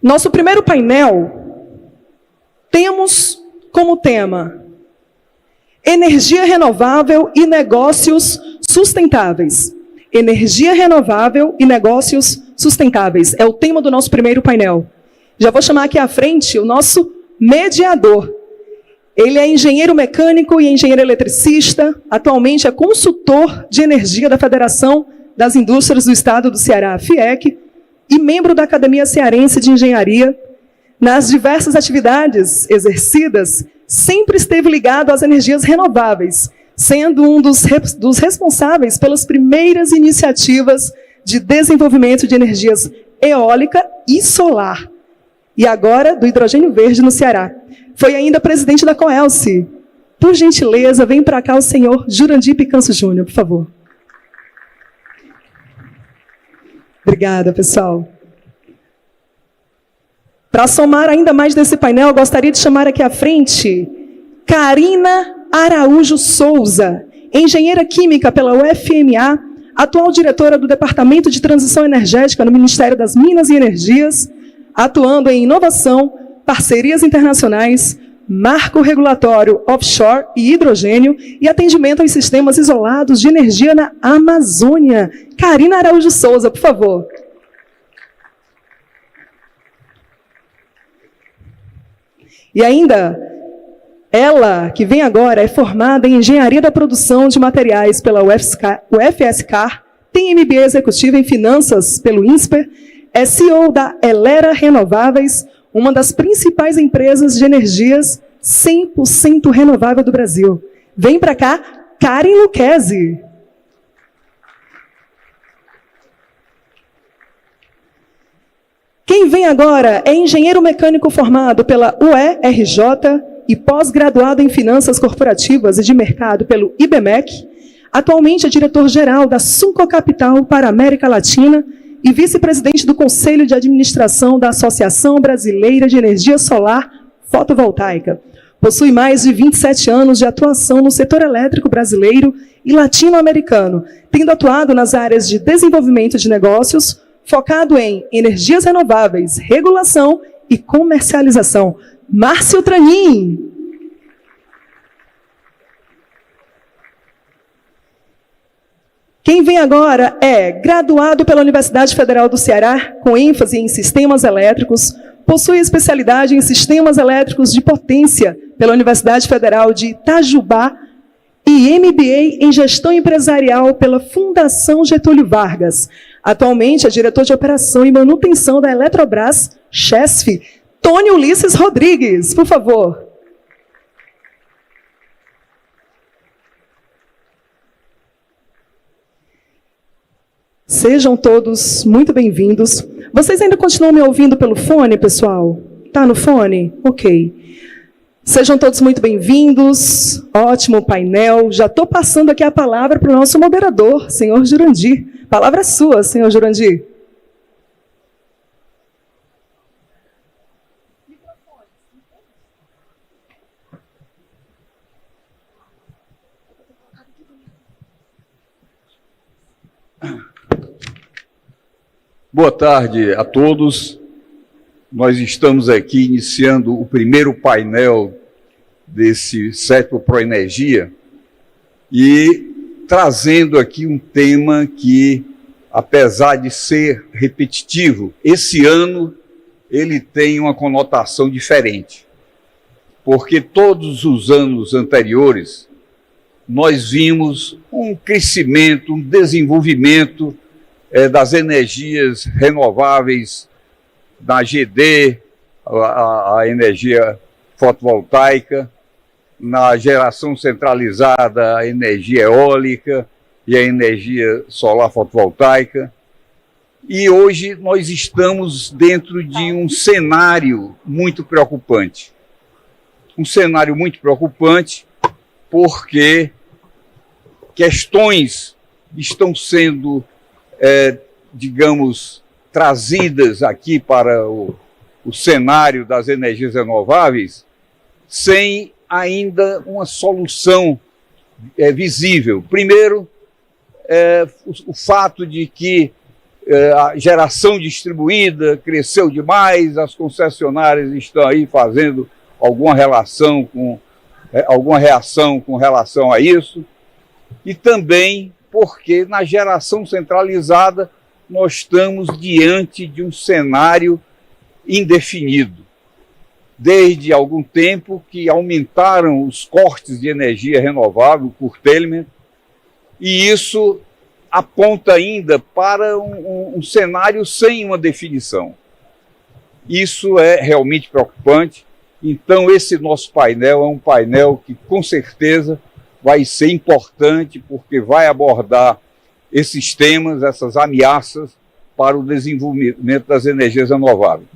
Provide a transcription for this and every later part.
Nosso primeiro painel, temos como tema energia renovável e negócios sustentáveis. Energia renovável e negócios sustentáveis. É o tema do nosso primeiro painel. Já vou chamar aqui à frente o nosso mediador. Ele é engenheiro mecânico e engenheiro eletricista, atualmente é consultor de energia da Federação das Indústrias do Estado do Ceará, FIEC, e membro da Academia Cearense de Engenharia. Nas diversas atividades exercidas, sempre esteve ligado às energias renováveis, sendo um dos responsáveis pelas primeiras iniciativas de desenvolvimento de energias eólica e solar, e agora do hidrogênio verde no Ceará. Foi ainda presidente da Coelce. Por gentileza, vem para cá o senhor Jurandir Picanço Júnior, por favor. Obrigada, pessoal. Para somar ainda mais desse painel, eu gostaria de chamar aqui à frente Karina Araújo Souza, engenheira química pela UFMA, atual diretora do Departamento de Transição Energética no Ministério das Minas e Energias, atuando em inovação, parcerias internacionais, marco regulatório offshore e hidrogênio e atendimento aos sistemas isolados de energia na Amazônia. Karina Araújo Souza, por favor. E ainda, ela, que vem agora, é formada em Engenharia da Produção de Materiais pela UFSCar, tem MBA executivo em Finanças pelo INSPER, é CEO da Elera Renováveis, uma das principais empresas de energias 100% renovável do Brasil. Vem para cá, Karen Lucchesi. Quem vem agora é engenheiro mecânico formado pela UERJ e pós-graduado em Finanças Corporativas e de Mercado pelo IBMEC. Atualmente é diretor-geral da Sunco Capital para a América Latina e vice-presidente do Conselho de Administração da Associação Brasileira de Energia Solar Fotovoltaica. Possui mais de 27 anos de atuação no setor elétrico brasileiro e latino-americano, tendo atuado nas áreas de desenvolvimento de negócios, focado em energias renováveis, regulação e comercialização. Márcio Tranin. Quem vem agora é graduado pela Universidade Federal do Ceará, com ênfase em sistemas elétricos, possui especialidade em sistemas elétricos de potência pela Universidade Federal de Itajubá e MBA em gestão empresarial pela Fundação Getúlio Vargas. Atualmente é diretor de operação e manutenção da Eletrobras, CHESF. Tony Ulisses Rodrigues, por favor. Sejam todos muito bem-vindos. Vocês ainda continuam me ouvindo pelo fone, pessoal? Tá no fone? Ok. Sejam todos muito bem-vindos. Ótimo painel. Já estou passando aqui a palavra para o nosso moderador, senhor Jurandir. A palavra é sua, senhor Jurandir. Boa tarde a todos. Nós estamos aqui iniciando o primeiro painel desse 7º Proenergia e trazendo aqui um tema que, apesar de ser repetitivo, esse ano ele tem uma conotação diferente, porque todos os anos anteriores nós vimos um crescimento, um desenvolvimento das energias renováveis, da GD, a energia fotovoltaica, na geração centralizada, a energia eólica e a energia solar fotovoltaica. E hoje nós estamos dentro de um cenário muito preocupante. Um cenário muito preocupante porque questões estão sendo digamos, trazidas aqui para o cenário das energias renováveis, sem ainda uma solução visível. Primeiro, o fato de que a geração distribuída cresceu demais, as concessionárias estão aí fazendo alguma reação com relação a isso, e também porque na geração centralizada nós estamos diante de um cenário indefinido. Desde algum tempo que aumentaram os cortes de energia renovável, o curtailment, e isso aponta ainda para um cenário sem uma definição. Isso é realmente preocupante. Então, esse nosso painel é um painel que, com certeza, vai ser importante, porque vai abordar esses temas, essas ameaças para o desenvolvimento das energias renováveis.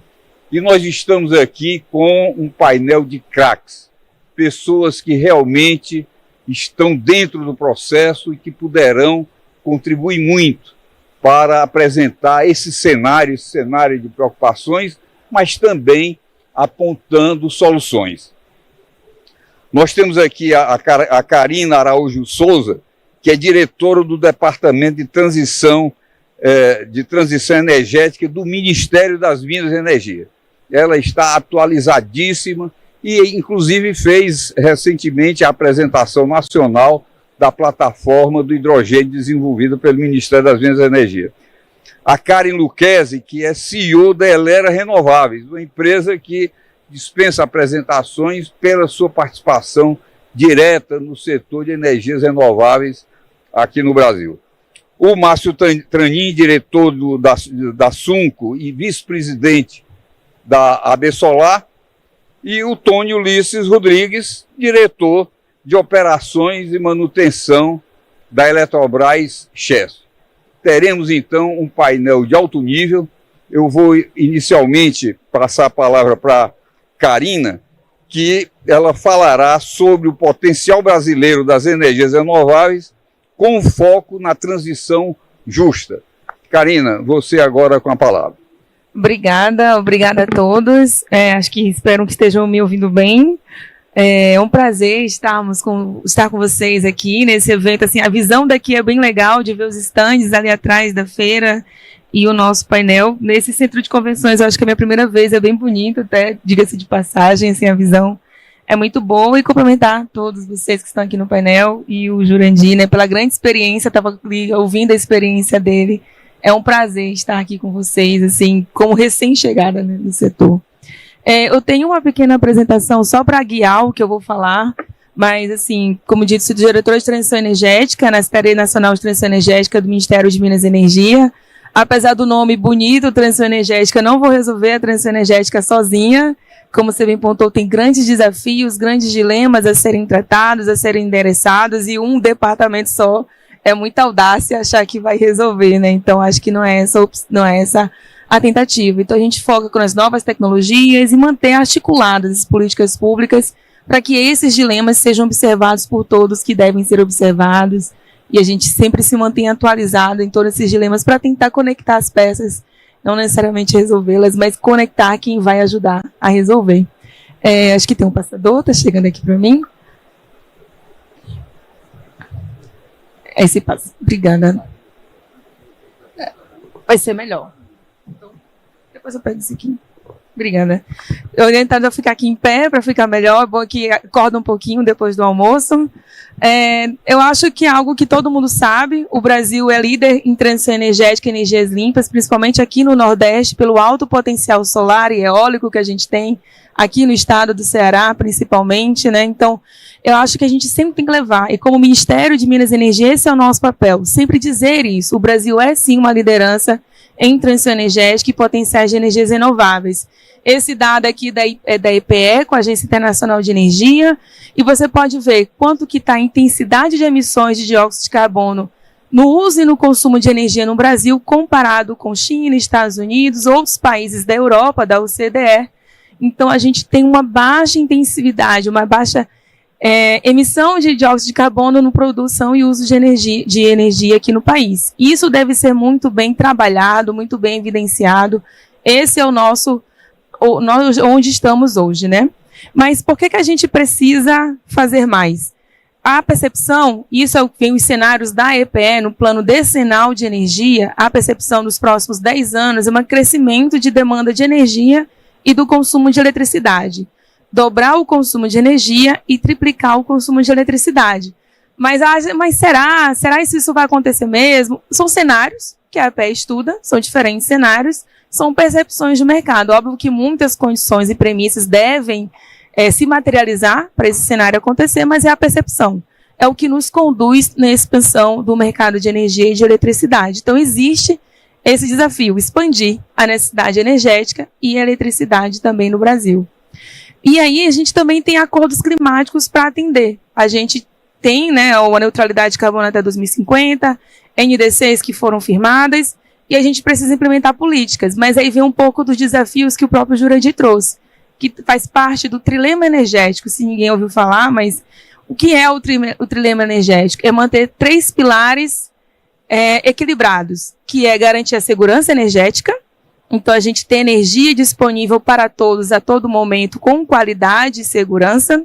E nós estamos aqui com um painel de craques, pessoas que realmente estão dentro do processo e que poderão contribuir muito para apresentar esse cenário de preocupações, mas também apontando soluções. Nós temos aqui a Karina Araújo Souza, que é diretora do Departamento de Transição Energética do Ministério das Minas e Energia. Ela está atualizadíssima e, inclusive, fez recentemente a apresentação nacional da plataforma do hidrogênio desenvolvida pelo Ministério das Minas e Energia. A Karen Lucchesi, que é CEO da Elera Renováveis, uma empresa que dispensa apresentações pela sua participação direta no setor de energias renováveis aqui no Brasil. O Márcio Tranin, diretor da Sunco e vice-presidente da AB Solar, e o Tony Ulisses Rodrigues, diretor de operações e manutenção da Eletrobras Chesf. Teremos, então, um painel de alto nível. Eu vou, inicialmente, passar a palavra para Karina, que ela falará sobre o potencial brasileiro das energias renováveis com foco na transição justa. Karina, você agora com a palavra. Obrigada a todos. Espero que estejam me ouvindo bem. É um prazer estar com vocês aqui nesse evento. Assim, a visão daqui é bem legal, de ver os estandes ali atrás da feira e o nosso painel. Nesse centro de convenções, eu acho que é a minha primeira vez, é bem bonito, até, diga-se de passagem, assim, a visão é muito boa. E cumprimentar todos vocês que estão aqui no painel e o Jurandir, né, pela grande experiência, estava ouvindo a experiência dele. É um prazer estar aqui com vocês, assim, como recém-chegada, né, no setor. Eu tenho uma pequena apresentação só para guiar o que eu vou falar, mas, assim, como disse, sou diretora de transição energética na Secretaria Nacional de Transição Energética do Ministério de Minas e Energia. Apesar do nome bonito, transição energética, não vou resolver a transição energética sozinha. Como você bem pontuou, tem grandes desafios, grandes dilemas a serem tratados, a serem endereçados, e um departamento só é muita audácia achar que vai resolver, né? Então, acho que não é essa a tentativa. Então, a gente foca com as novas tecnologias e manter articuladas as políticas públicas para que esses dilemas sejam observados por todos que devem ser observados, e a gente sempre se mantém atualizado em todos esses dilemas para tentar conectar as peças, não necessariamente resolvê-las, mas conectar quem vai ajudar a resolver. Acho que tem um passador, está chegando aqui para mim. Esse passo. Obrigada. Vai ser melhor. Então, depois eu pego isso aqui. Obrigada. Eu orientado a ficar aqui em pé para ficar melhor. É bom que acorda um pouquinho depois do almoço. Eu acho que é algo que todo mundo sabe. O Brasil é líder em transição energética e energias limpas, principalmente aqui no Nordeste, pelo alto potencial solar e eólico que a gente tem aqui no estado do Ceará, principalmente, né? Então, eu acho que a gente sempre tem que levar, e como Ministério de Minas e Energia, esse é o nosso papel, sempre dizer isso. O Brasil é, sim, uma liderança em transição energética e potenciais de energias renováveis. Esse dado aqui é da EPE, com a Agência Internacional de Energia, e você pode ver quanto que está a intensidade de emissões de dióxido de carbono no uso e no consumo de energia no Brasil, comparado com China, Estados Unidos, outros países da Europa, da OCDE. Então, a gente tem uma baixa intensividade, uma baixa emissão de dióxido de carbono na produção e uso de energia aqui no país. Isso deve ser muito bem trabalhado, muito bem evidenciado. Esse é onde estamos hoje, né? Mas por que a gente precisa fazer mais? a percepção, isso é o que vem os cenários da EPE, no plano decenal de energia, a percepção dos próximos 10 anos é um crescimento de demanda de energia e do consumo de eletricidade. Dobrar o consumo de energia e triplicar o consumo de eletricidade. Mas será que isso vai acontecer mesmo? São cenários que a EPE estuda, são diferentes cenários, são percepções de mercado. Óbvio que muitas condições e premissas devem se materializar para esse cenário acontecer, mas é a percepção. É o que nos conduz na expansão do mercado de energia e de eletricidade. Então, existe esse desafio, expandir a necessidade energética e a eletricidade também no Brasil. E aí, a gente também tem acordos climáticos para atender. A gente tem, né, a neutralidade de carbono até 2050, NDCs que foram firmadas, e a gente precisa implementar políticas. Mas aí vem um pouco dos desafios que o próprio Jurandir trouxe, que faz parte do trilema energético, se ninguém ouviu falar, mas o que é o trilema energético? É manter 3 pilares equilibrados, que é garantir a segurança energética, então a gente tem energia disponível para todos a todo momento, com qualidade e segurança.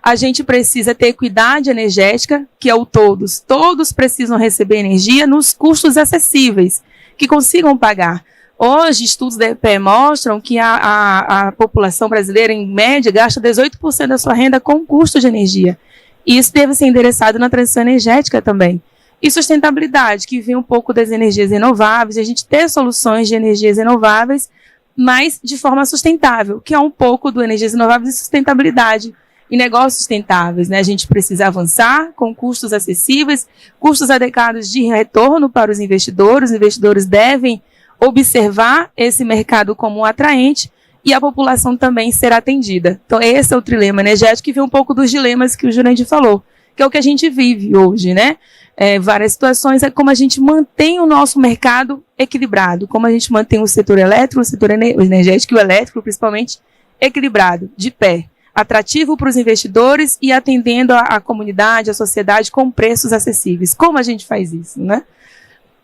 A gente precisa ter equidade energética, que é o todos. Todos precisam receber energia nos custos acessíveis, que consigam pagar. Hoje, estudos da EPE mostram que a população brasileira, em média, gasta 18% da sua renda com custo de energia. E isso deve ser endereçado na transição energética também. E sustentabilidade, que vem um pouco das energias renováveis, a gente ter soluções de energias renováveis, mas de forma sustentável, que é um pouco do energias renováveis e sustentabilidade. E negócios sustentáveis, né? A gente precisa avançar com custos acessíveis, custos adequados de retorno para os investidores devem observar esse mercado como um atraente e a população também ser atendida. Então, esse é o trilema energético que vem um pouco dos dilemas que o Jurandir falou, que é o que a gente vive hoje, né? Várias situações, é como a gente mantém o nosso mercado equilibrado, como a gente mantém o setor elétrico, o setor energético e o elétrico, principalmente, equilibrado, de pé, atrativo para os investidores e atendendo a comunidade, a sociedade com preços acessíveis. Como a gente faz isso, né?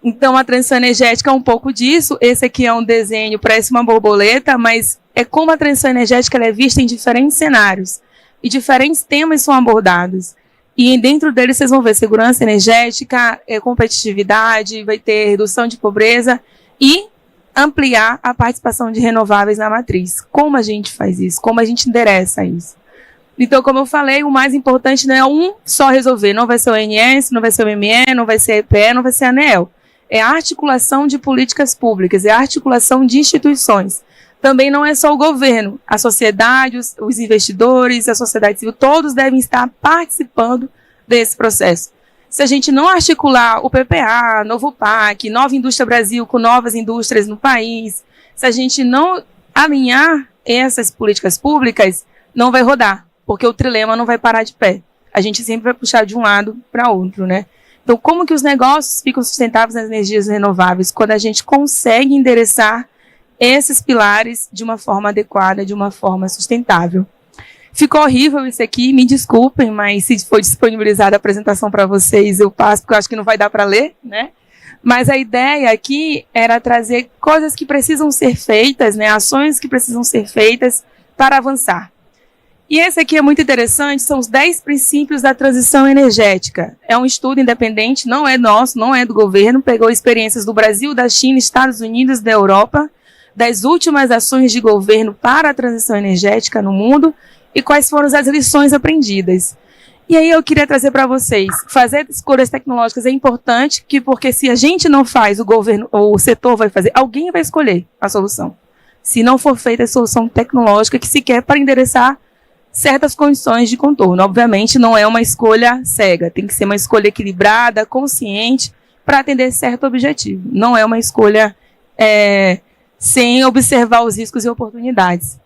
Então, a transição energética é um pouco disso. Esse aqui é um desenho, parece uma borboleta, mas é como a transição energética ela é vista em diferentes cenários. E diferentes temas são abordados. E dentro deles vocês vão ver segurança energética, competitividade, vai ter redução de pobreza e ampliar a participação de renováveis na matriz. Como a gente faz isso? Como a gente endereça isso? Então, como eu falei, o mais importante não é só resolver. Não vai ser o ONS, não vai ser o ME, não vai ser a EPE, não vai ser a ANEEL. É a articulação de políticas públicas, é a articulação de instituições. Também não é só o governo, a sociedade, os investidores, a sociedade civil, todos devem estar participando desse processo. Se a gente não articular o PPA, Novo PAC, Nova Indústria Brasil com novas indústrias no país, se a gente não alinhar essas políticas públicas, não vai rodar, porque o trilema não vai parar de pé. A gente sempre vai puxar de um lado para outro, né? Então, como que os negócios ficam sustentáveis nas energias renováveis? Quando a gente consegue endereçar esses pilares de uma forma adequada, de uma forma sustentável. Ficou horrível isso aqui, me desculpem, mas se for disponibilizada a apresentação para vocês, eu passo, porque eu acho que não vai dar para ler, né? Mas a ideia aqui era trazer coisas que precisam ser feitas, né? Ações que precisam ser feitas para avançar. E esse aqui é muito interessante, são os 10 princípios da transição energética. É um estudo independente, não é nosso, não é do governo, pegou experiências do Brasil, da China, Estados Unidos, da Europa, das últimas ações de governo para a transição energética no mundo e quais foram as lições aprendidas. E aí eu queria trazer para vocês, fazer escolhas tecnológicas é importante, porque se a gente não faz, o governo ou o setor vai fazer, alguém vai escolher a solução. Se não for feita a solução tecnológica que se quer para endereçar certas condições de contorno. Obviamente não é uma escolha cega, tem que ser uma escolha equilibrada, consciente, para atender certo objetivo. Não é uma escolha sem observar os riscos e oportunidades.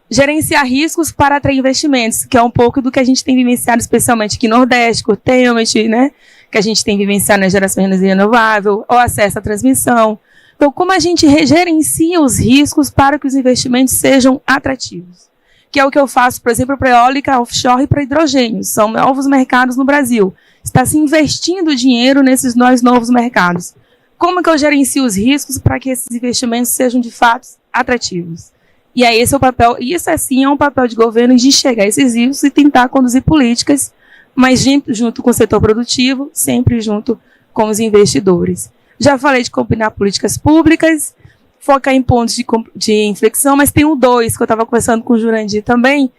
Gerenciar riscos para atrair investimentos, que é um pouco do que a gente tem vivenciado, especialmente aqui no Nordeste, curtailment, né? Que a gente tem vivenciado na geração de energia renovável, ou acesso à transmissão. Então, como a gente gerencia os riscos para que os investimentos sejam atrativos? Que é o que eu faço, por exemplo, para eólica offshore e para hidrogênio. São novos mercados no Brasil. Está se investindo dinheiro nesses novos mercados. Como que eu gerencio os riscos para que esses investimentos sejam, de fato, atrativos? E aí esse é o papel, e isso assim é um papel de governo de enxergar esses riscos e tentar conduzir políticas mas junto com o setor produtivo, sempre junto com os investidores. Já falei de combinar políticas públicas, focar em pontos de inflexão, mas tem um 2, que eu estava conversando com o Jurandir também,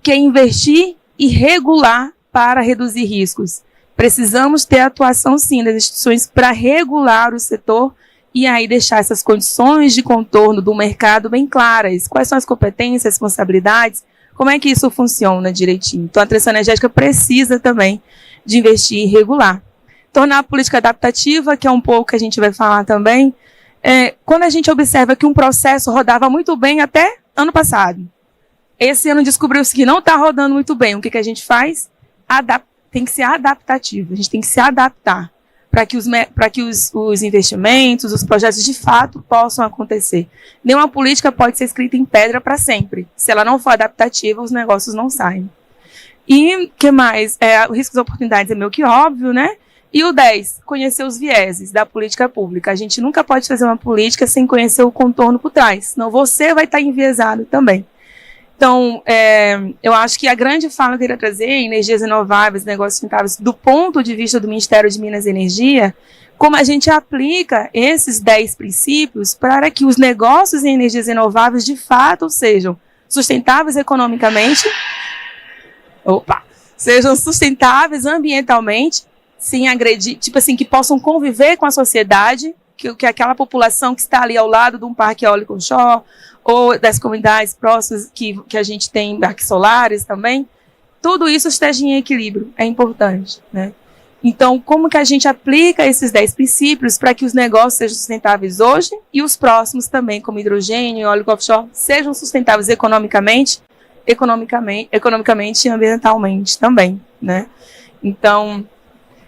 que é investir e regular para reduzir riscos. Precisamos ter atuação, sim, das instituições para regular o setor e aí deixar essas condições de contorno do mercado bem claras. Quais são as competências, responsabilidades, como é que isso funciona direitinho. Então, a transição energética precisa também de investir e regular. Tornar a política adaptativa, que é um pouco que a gente vai falar também, quando a gente observa que um processo rodava muito bem até ano passado, esse ano descobriu-se que não está rodando muito bem, o que a gente faz? Tem que ser adaptativo, a gente tem que se adaptar para que os investimentos, os projetos de fato possam acontecer. Nenhuma política pode ser escrita em pedra para sempre. Se ela não for adaptativa, os negócios não saem. E o que mais? O risco das oportunidades é meio que óbvio, né? E o 10, conhecer os vieses da política pública. A gente nunca pode fazer uma política sem conhecer o contorno por trás, senão você vai estar enviesado também. Então, eu acho que a grande fala que eu queria trazer, energias renováveis, negócios sustentáveis, do ponto de vista do Ministério de Minas e Energia, como a gente aplica esses 10 princípios para que os negócios em energias renováveis, de fato, sejam sustentáveis economicamente, sejam sustentáveis ambientalmente, sem agredir, tipo assim, que possam conviver com a sociedade, que aquela população que está ali ao lado de um parque eólico onshore, ou das comunidades próximas que a gente tem parques solares também, tudo isso esteja em equilíbrio, é importante, né? Então, como que a gente aplica esses 10 princípios para que os negócios sejam sustentáveis hoje e os próximos também, como hidrogênio e óleo offshore, sejam sustentáveis economicamente e ambientalmente também, né? Então,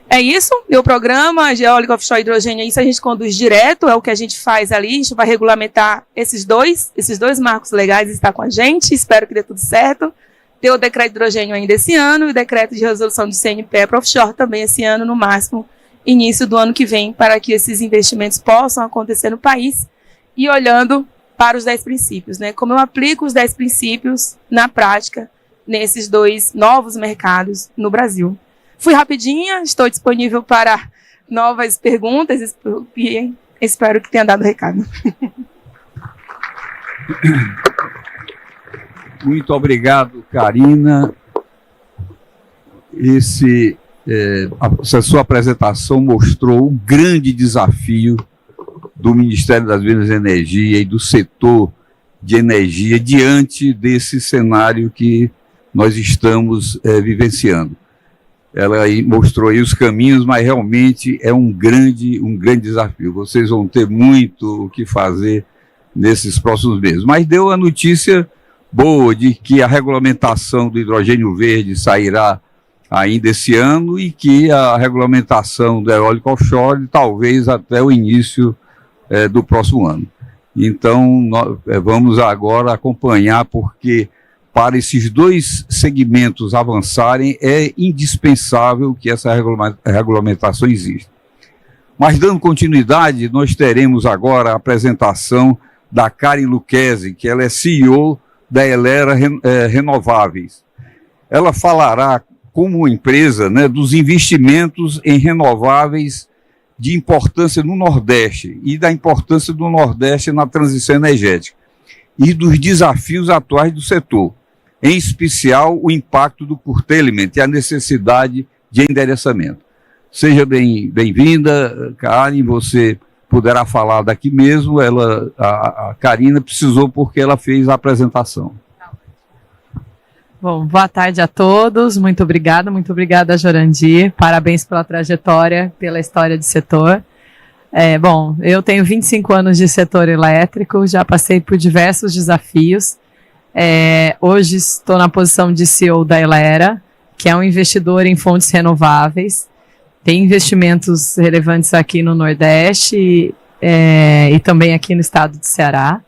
é isso, meu programa de eólico offshore e hidrogênio, isso a gente conduz direto, é o que a gente faz ali, a gente vai regulamentar esses dois marcos legais, está com a gente, espero que dê tudo certo. Ter o decreto de hidrogênio ainda esse ano e o decreto de resolução de CNPE para offshore também esse ano, no máximo, início do ano que vem, para que esses investimentos possam acontecer no país e olhando para os 10 princípios, né? Como eu aplico os 10 princípios na prática nesses 2 novos mercados no Brasil. Fui rapidinha, estou disponível para novas perguntas e espero que tenha dado recado. Muito obrigado, Karina. A sua apresentação mostrou o grande desafio do Ministério das Minas e Energia e do setor de energia diante desse cenário que nós estamos vivenciando. Ela aí mostrou aí os caminhos, mas realmente é um grande desafio. Vocês vão ter muito o que fazer nesses próximos meses. Mas deu a notícia boa de que a regulamentação do hidrogênio verde sairá ainda esse ano e que a regulamentação do eólico offshore talvez até o início do próximo ano. Então, nós vamos agora acompanhar, porque para esses 2 segmentos avançarem, é indispensável que essa regulamentação exista. Mas, dando continuidade, nós teremos agora a apresentação da Karen Lucchesi, que ela é CEO da Elera Renováveis. Ela falará como empresa, né, dos investimentos em renováveis de importância no Nordeste e da importância do Nordeste na transição energética e dos desafios atuais do setor, em especial o impacto do curtailment e a necessidade de endereçamento. Seja bem-vinda, Karen, você poderá falar daqui mesmo, a Karina precisou porque ela fez a apresentação. Bom, boa tarde a todos, muito obrigada, Jurandir, parabéns pela trajetória, pela história do setor. Bom, eu tenho 25 anos de setor elétrico, já passei por diversos desafios. Hoje estou na posição de CEO da Elera, que é um investidor em fontes renováveis. Tem investimentos relevantes aqui no Nordeste e também aqui no estado do Ceará.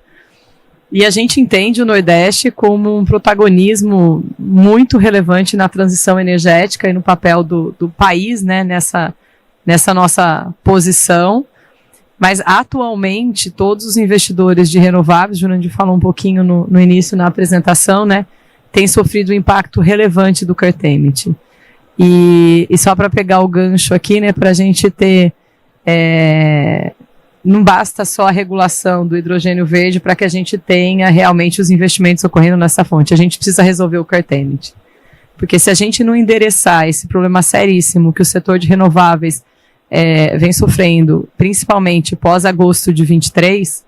E a gente entende o Nordeste como um protagonismo muito relevante na transição energética e no papel do país, né, nessa nossa posição. Mas, atualmente, todos os investidores de renováveis, o Jurandir falou um pouquinho no início, na apresentação, né, têm sofrido um impacto relevante do curtailment. E só para pegar o gancho aqui, né, para a gente ter, não basta só a regulação do hidrogênio verde para que a gente tenha realmente os investimentos ocorrendo nessa fonte. A gente precisa resolver o curtailment. Porque se a gente não endereçar esse problema seríssimo que o setor de renováveis vem sofrendo, principalmente pós-agosto de 23,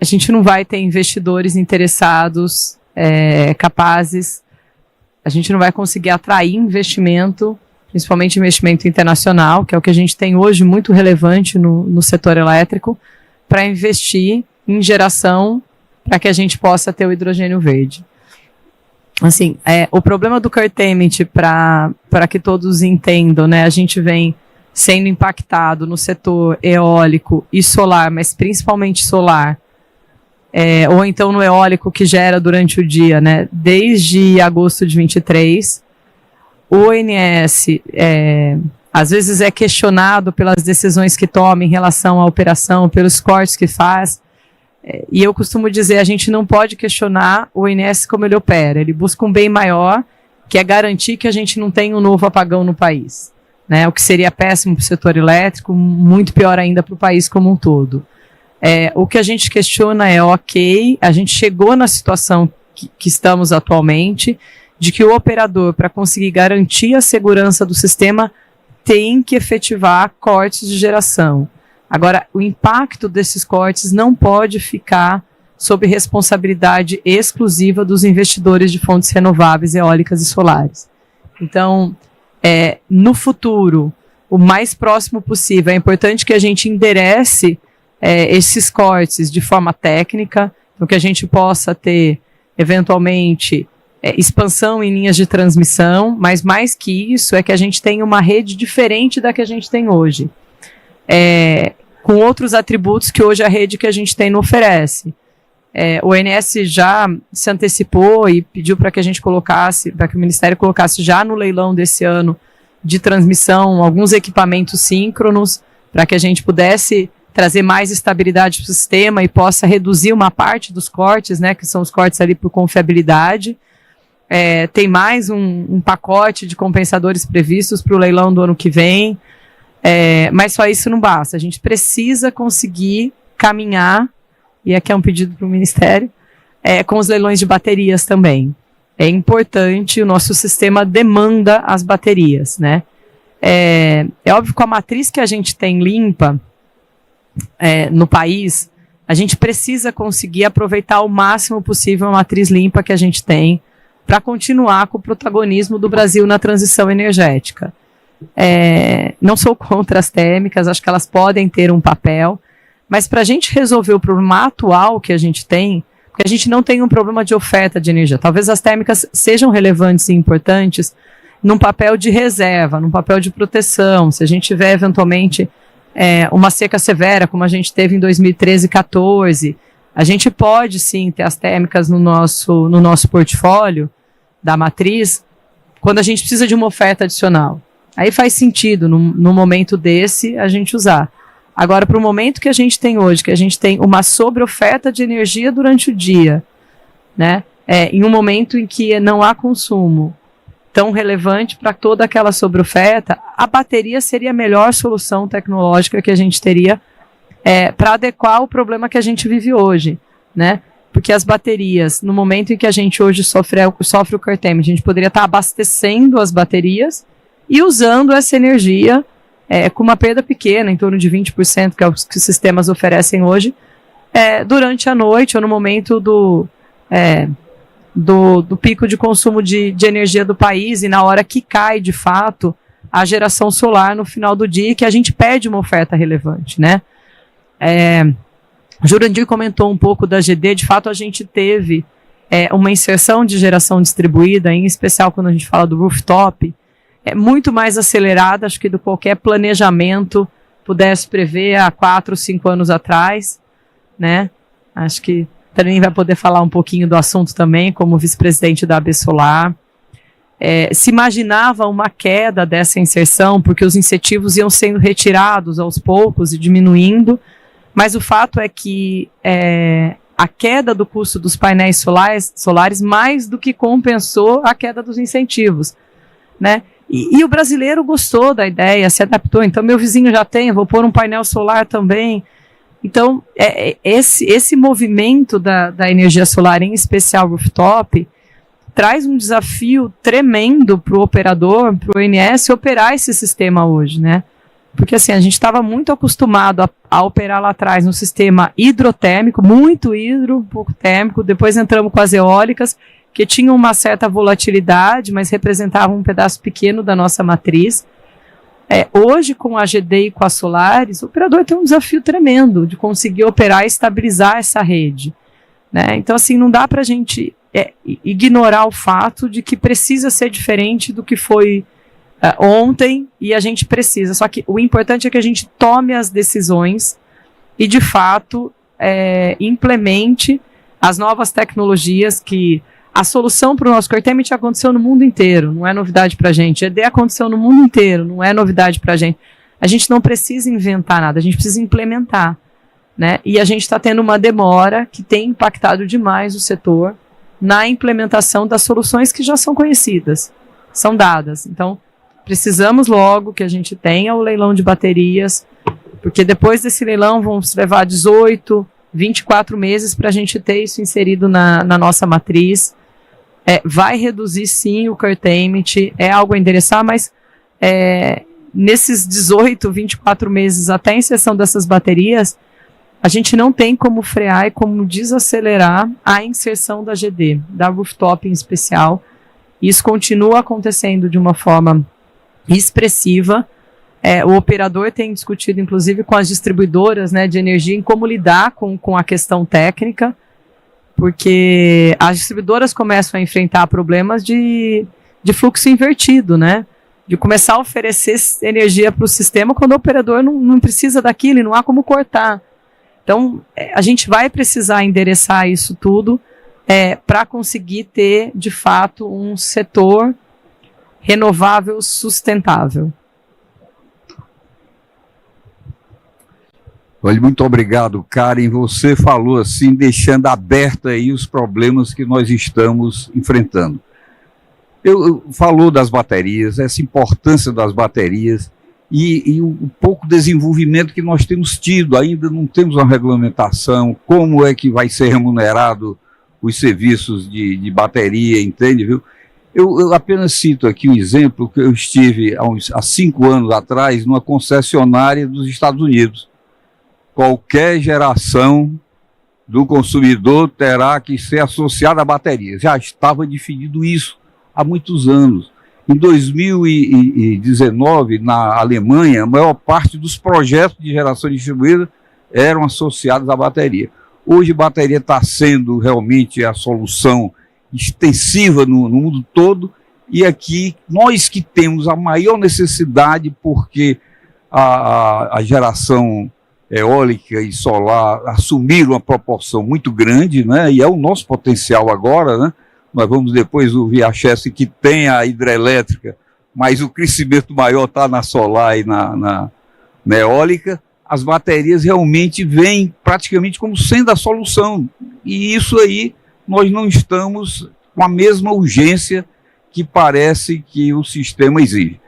a gente não vai ter investidores interessados, capazes, a gente não vai conseguir atrair investimento, principalmente investimento internacional, que é o que a gente tem hoje muito relevante no setor elétrico, para investir em geração para que a gente possa ter o hidrogênio verde. Assim, o problema do curtailment, para que todos entendam, né, a gente vem sendo impactado no setor eólico e solar, mas principalmente solar, ou então no eólico que gera durante o dia, né, desde agosto de 23. O ONS às vezes é questionado pelas decisões que toma em relação à operação, pelos cortes que faz, e eu costumo dizer, a gente não pode questionar o ONS como ele opera, ele busca um bem maior, que é garantir que a gente não tenha um novo apagão no país, né, o que seria péssimo para o setor elétrico, muito pior ainda para o país como um todo. O que a gente questiona ok, a gente chegou na situação que estamos atualmente, de que o operador, para conseguir garantir a segurança do sistema, tem que efetivar cortes de geração. Agora, o impacto desses cortes não pode ficar sob responsabilidade exclusiva dos investidores de fontes renováveis, eólicas e solares. Então, no futuro, o mais próximo possível, é importante que a gente enderece esses cortes de forma técnica, então que a gente possa ter, eventualmente, expansão em linhas de transmissão, mas mais que isso, é que a gente tenha uma rede diferente da que a gente tem hoje. Com outros atributos que hoje a rede que a gente tem não oferece. O ONS já se antecipou e pediu para que a gente colocasse, para que o Ministério colocasse já no leilão desse ano de transmissão alguns equipamentos síncronos, para que a gente pudesse trazer mais estabilidade para o sistema e possa reduzir uma parte dos cortes, né, que são os cortes ali por confiabilidade. Tem mais um pacote de compensadores previstos para o leilão do ano que vem, mas só isso não basta. A gente precisa conseguir caminhar, e aqui é um pedido para o Ministério, com os leilões de baterias também. É importante, o nosso sistema demanda as baterias, né? É óbvio que com a matriz que a gente tem limpa no país, a gente precisa conseguir aproveitar o máximo possível a matriz limpa que a gente tem para continuar com o protagonismo do Brasil na transição energética. Não sou contra as térmicas, acho que elas podem ter um papel, mas para a gente resolver o problema atual que a gente tem, porque a gente não tem um problema de oferta de energia, talvez as térmicas sejam relevantes e importantes num papel de reserva, num papel de proteção, se a gente tiver eventualmente uma seca severa, como a gente teve em 2013 e 2014, a gente pode sim ter as térmicas no nosso portfólio da matriz, quando a gente precisa de uma oferta adicional. Aí faz sentido, no momento desse, a gente usar. Agora, para o momento que a gente tem hoje, que a gente tem uma sobreoferta de energia durante o dia, né, em um momento em que não há consumo tão relevante para toda aquela sobreoferta, a bateria seria a melhor solução tecnológica que a gente teria para adequar o problema que a gente vive hoje, né? Porque as baterias, no momento em que a gente hoje sofre o curtailment, a gente poderia estar abastecendo as baterias e usando essa energia com uma perda pequena, em torno de 20%, que é o que os sistemas oferecem hoje, durante a noite ou no momento do pico de consumo de energia do país e na hora que cai, de fato, a geração solar no final do dia, que a gente perde uma oferta relevante, né? Jurandir comentou um pouco da GD, de fato a gente teve uma inserção de geração distribuída, em especial quando a gente fala do rooftop, muito mais acelerada, acho que do qualquer planejamento pudesse prever há 4 ou 5 anos atrás, né? Acho que também vai poder falar um pouquinho do assunto também, como vice-presidente da AB Solar. Se imaginava uma queda dessa inserção, porque os incentivos iam sendo retirados aos poucos e diminuindo, mas o fato é que a queda do custo dos painéis solares mais do que compensou a queda dos incentivos. né? E o brasileiro gostou da ideia, se adaptou. Então, meu vizinho já tem, vou pôr um painel solar também. Então, esse movimento da energia solar, em especial rooftop, traz um desafio tremendo para o operador, para o ONS, operar esse sistema hoje, né? Porque assim, a gente estava muito acostumado a operar lá atrás no sistema hidrotérmico, muito pouco térmico, depois entramos com as eólicas, que tinham uma certa volatilidade, mas representavam um pedaço pequeno da nossa matriz. Hoje, com a GD e com as solares, o operador tem um desafio tremendo de conseguir operar e estabilizar essa rede, né? Então, assim, não dá para a gente ignorar o fato de que precisa ser diferente do que foi ontem, e a gente precisa. Só que o importante é que a gente tome as decisões e, de fato, implemente as novas tecnologias que... A solução para o nosso curtailment aconteceu no mundo inteiro, não é novidade para a gente. ED aconteceu no mundo inteiro, não é novidade para a gente. A gente não precisa inventar nada, a gente precisa implementar, né? E a gente está tendo uma demora que tem impactado demais o setor na implementação das soluções que já são conhecidas, são dadas. Então, precisamos logo que a gente tenha o leilão de baterias, porque depois desse leilão vão levar 18, 24 meses para a gente ter isso inserido na nossa matriz. Vai reduzir sim o curtailment, é algo a endereçar, mas nesses 18, 24 meses até a inserção dessas baterias, a gente não tem como frear e como desacelerar a inserção da GD, da rooftop em especial. Isso continua acontecendo de uma forma expressiva. O operador tem discutido, inclusive, com as distribuidoras, né, de energia em como lidar com a questão técnica, porque as distribuidoras começam a enfrentar problemas de fluxo invertido, né? De começar a oferecer energia para o sistema quando o operador não precisa daquilo e não há como cortar. Então, a gente vai precisar endereçar isso tudo para conseguir ter, de fato, um setor renovável sustentável. Olha, muito obrigado, Karen. Você falou assim, deixando aberto aí os problemas que nós estamos enfrentando. Falou das baterias, essa importância das baterias e o pouco desenvolvimento que nós temos tido. Ainda não temos uma regulamentação, como é que vai ser remunerado os serviços de bateria, entende, viu? Eu apenas cito aqui um exemplo que eu estive há 5 anos atrás numa concessionária dos Estados Unidos. Qualquer geração do consumidor terá que ser associada a baterias. Já estava definido isso há muitos anos. Em 2019, na Alemanha, a maior parte dos projetos de geração distribuída eram associados à bateria. Hoje, a bateria está sendo realmente a solução extensiva no mundo todo, e aqui, nós que temos a maior necessidade, porque a geração eólica e solar assumiram uma proporção muito grande, né? E é o nosso potencial agora, né? Nós vamos depois ouvir a Chelsea que tem a hidrelétrica, mas o crescimento maior está na solar e na eólica. As baterias realmente vêm praticamente como sendo a solução, e isso aí nós não estamos com a mesma urgência que parece que o sistema exige.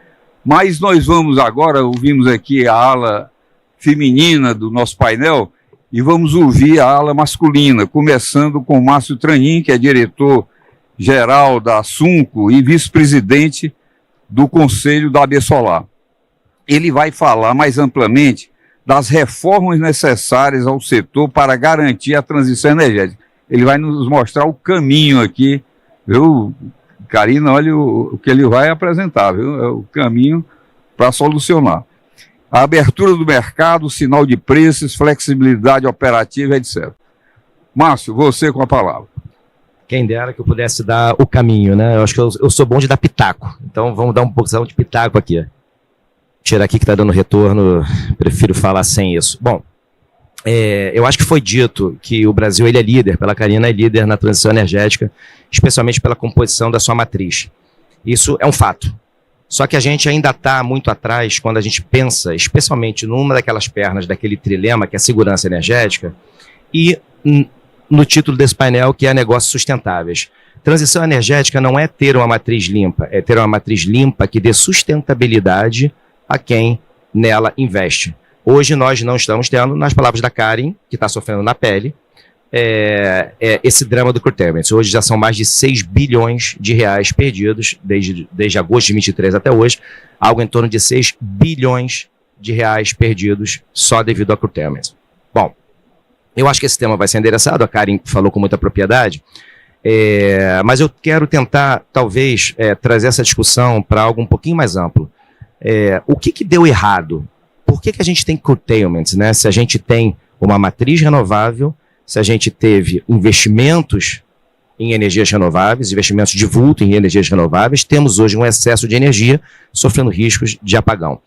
Mas nós vamos agora, ouvimos aqui a ala feminina do nosso painel, e vamos ouvir a ala masculina, começando com o Márcio Tranin, que é diretor-geral da Assunco e vice-presidente do Conselho da AB Solar. Ele vai falar mais amplamente das reformas necessárias ao setor para garantir a transição energética. Ele vai nos mostrar o caminho aqui, viu, Karina? Olha o que ele vai apresentar, viu? É o caminho para solucionar. A abertura do mercado, sinal de preços, flexibilidade operativa, etc. Márcio, você com a palavra. Quem dera que eu pudesse dar o caminho, né? Eu acho que eu sou bom de dar pitaco. Então vamos dar um pouco de pitaco aqui. Tirar aqui que está dando retorno, prefiro falar sem isso. Bom, eu acho que foi dito que o Brasil ele é líder, pela Karina é líder na transição energética, especialmente pela composição da sua matriz. Isso é um fato. Só que a gente ainda está muito atrás quando a gente pensa, especialmente numa daquelas pernas daquele trilema, que é a segurança energética, e no título desse painel, que é Negócios Sustentáveis. Transição energética não é ter uma matriz limpa, é ter uma matriz limpa que dê sustentabilidade a quem nela investe. Hoje nós não estamos tendo, nas palavras da Karen, que está sofrendo na pele, esse drama do curtailment. Hoje já são mais de 6 bilhões de reais perdidos, desde agosto de 2023 até hoje, algo em torno de 6 bilhões de reais perdidos só devido ao curtailment. Bom, eu acho que esse tema vai ser endereçado, a Karen falou com muita propriedade, mas eu quero tentar, talvez, trazer essa discussão para algo um pouquinho mais amplo. O que deu errado? Por que a gente tem curtailments, né? Se a gente tem uma matriz renovável, se a gente teve investimentos em energias renováveis, investimentos de vulto em energias renováveis, temos hoje um excesso de energia sofrendo riscos de apagão.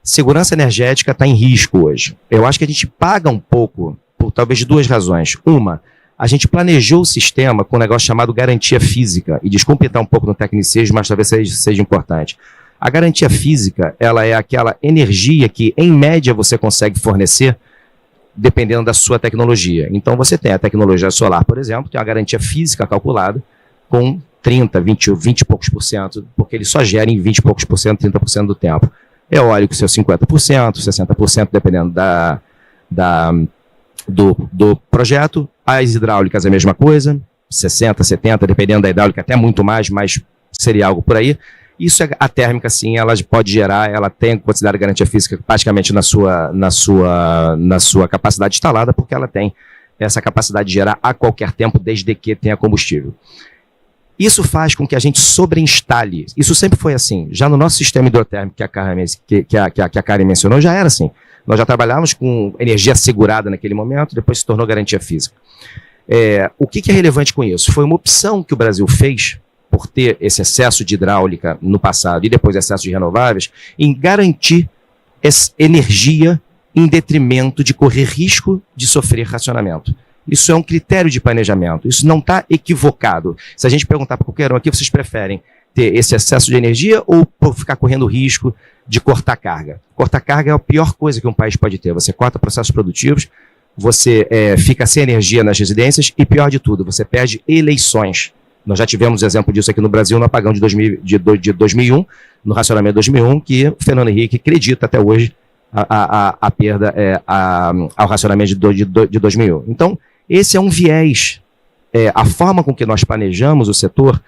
Segurança energética está em risco hoje. Eu acho que a gente paga um pouco, por talvez de duas razões. Uma, a gente planejou o sistema com um negócio chamado garantia física, e desculpe entrar um pouco no tecnicismo, mas talvez seja importante. A garantia física, ela é aquela energia que, em média, você consegue fornecer dependendo da sua tecnologia. Então, você tem a tecnologia solar, por exemplo, tem uma garantia física calculada com 30, 20 e poucos por cento, porque ele só gera em 20 e poucos por cento, 30% do tempo. Eólico, seu 50%, 60%, dependendo do projeto. As hidráulicas a mesma coisa, 60, 70, dependendo da hidráulica, até muito mais, mas seria algo por aí. Isso a térmica, sim, ela pode gerar, ela tem considerada garantia física praticamente na sua capacidade instalada, porque ela tem essa capacidade de gerar a qualquer tempo, desde que tenha combustível. Isso faz com que a gente sobreinstale. Isso sempre foi assim. Já no nosso sistema hidrotérmico que a Karen mencionou, já era assim. Nós já trabalhávamos com energia assegurada naquele momento, depois se tornou garantia física. O que é relevante com isso? Foi uma opção que o Brasil fez, por ter esse excesso de hidráulica no passado e depois excesso de renováveis, em garantir essa energia em detrimento de correr risco de sofrer racionamento. Isso é um critério de planejamento, isso não está equivocado. Se a gente perguntar para qualquer um aqui, vocês preferem ter esse excesso de energia ou ficar correndo risco de cortar carga? Cortar carga é a pior coisa que um país pode ter. Você corta processos produtivos, você fica sem energia nas residências e, pior de tudo, você perde eleições. Nós já tivemos exemplo disso aqui no Brasil, no apagão de 2001, no racionamento de 2001, que o Fernando Henrique acredita até hoje a perda ao racionamento de 2001. Então, esse é um viés. A forma com que nós planejamos o setor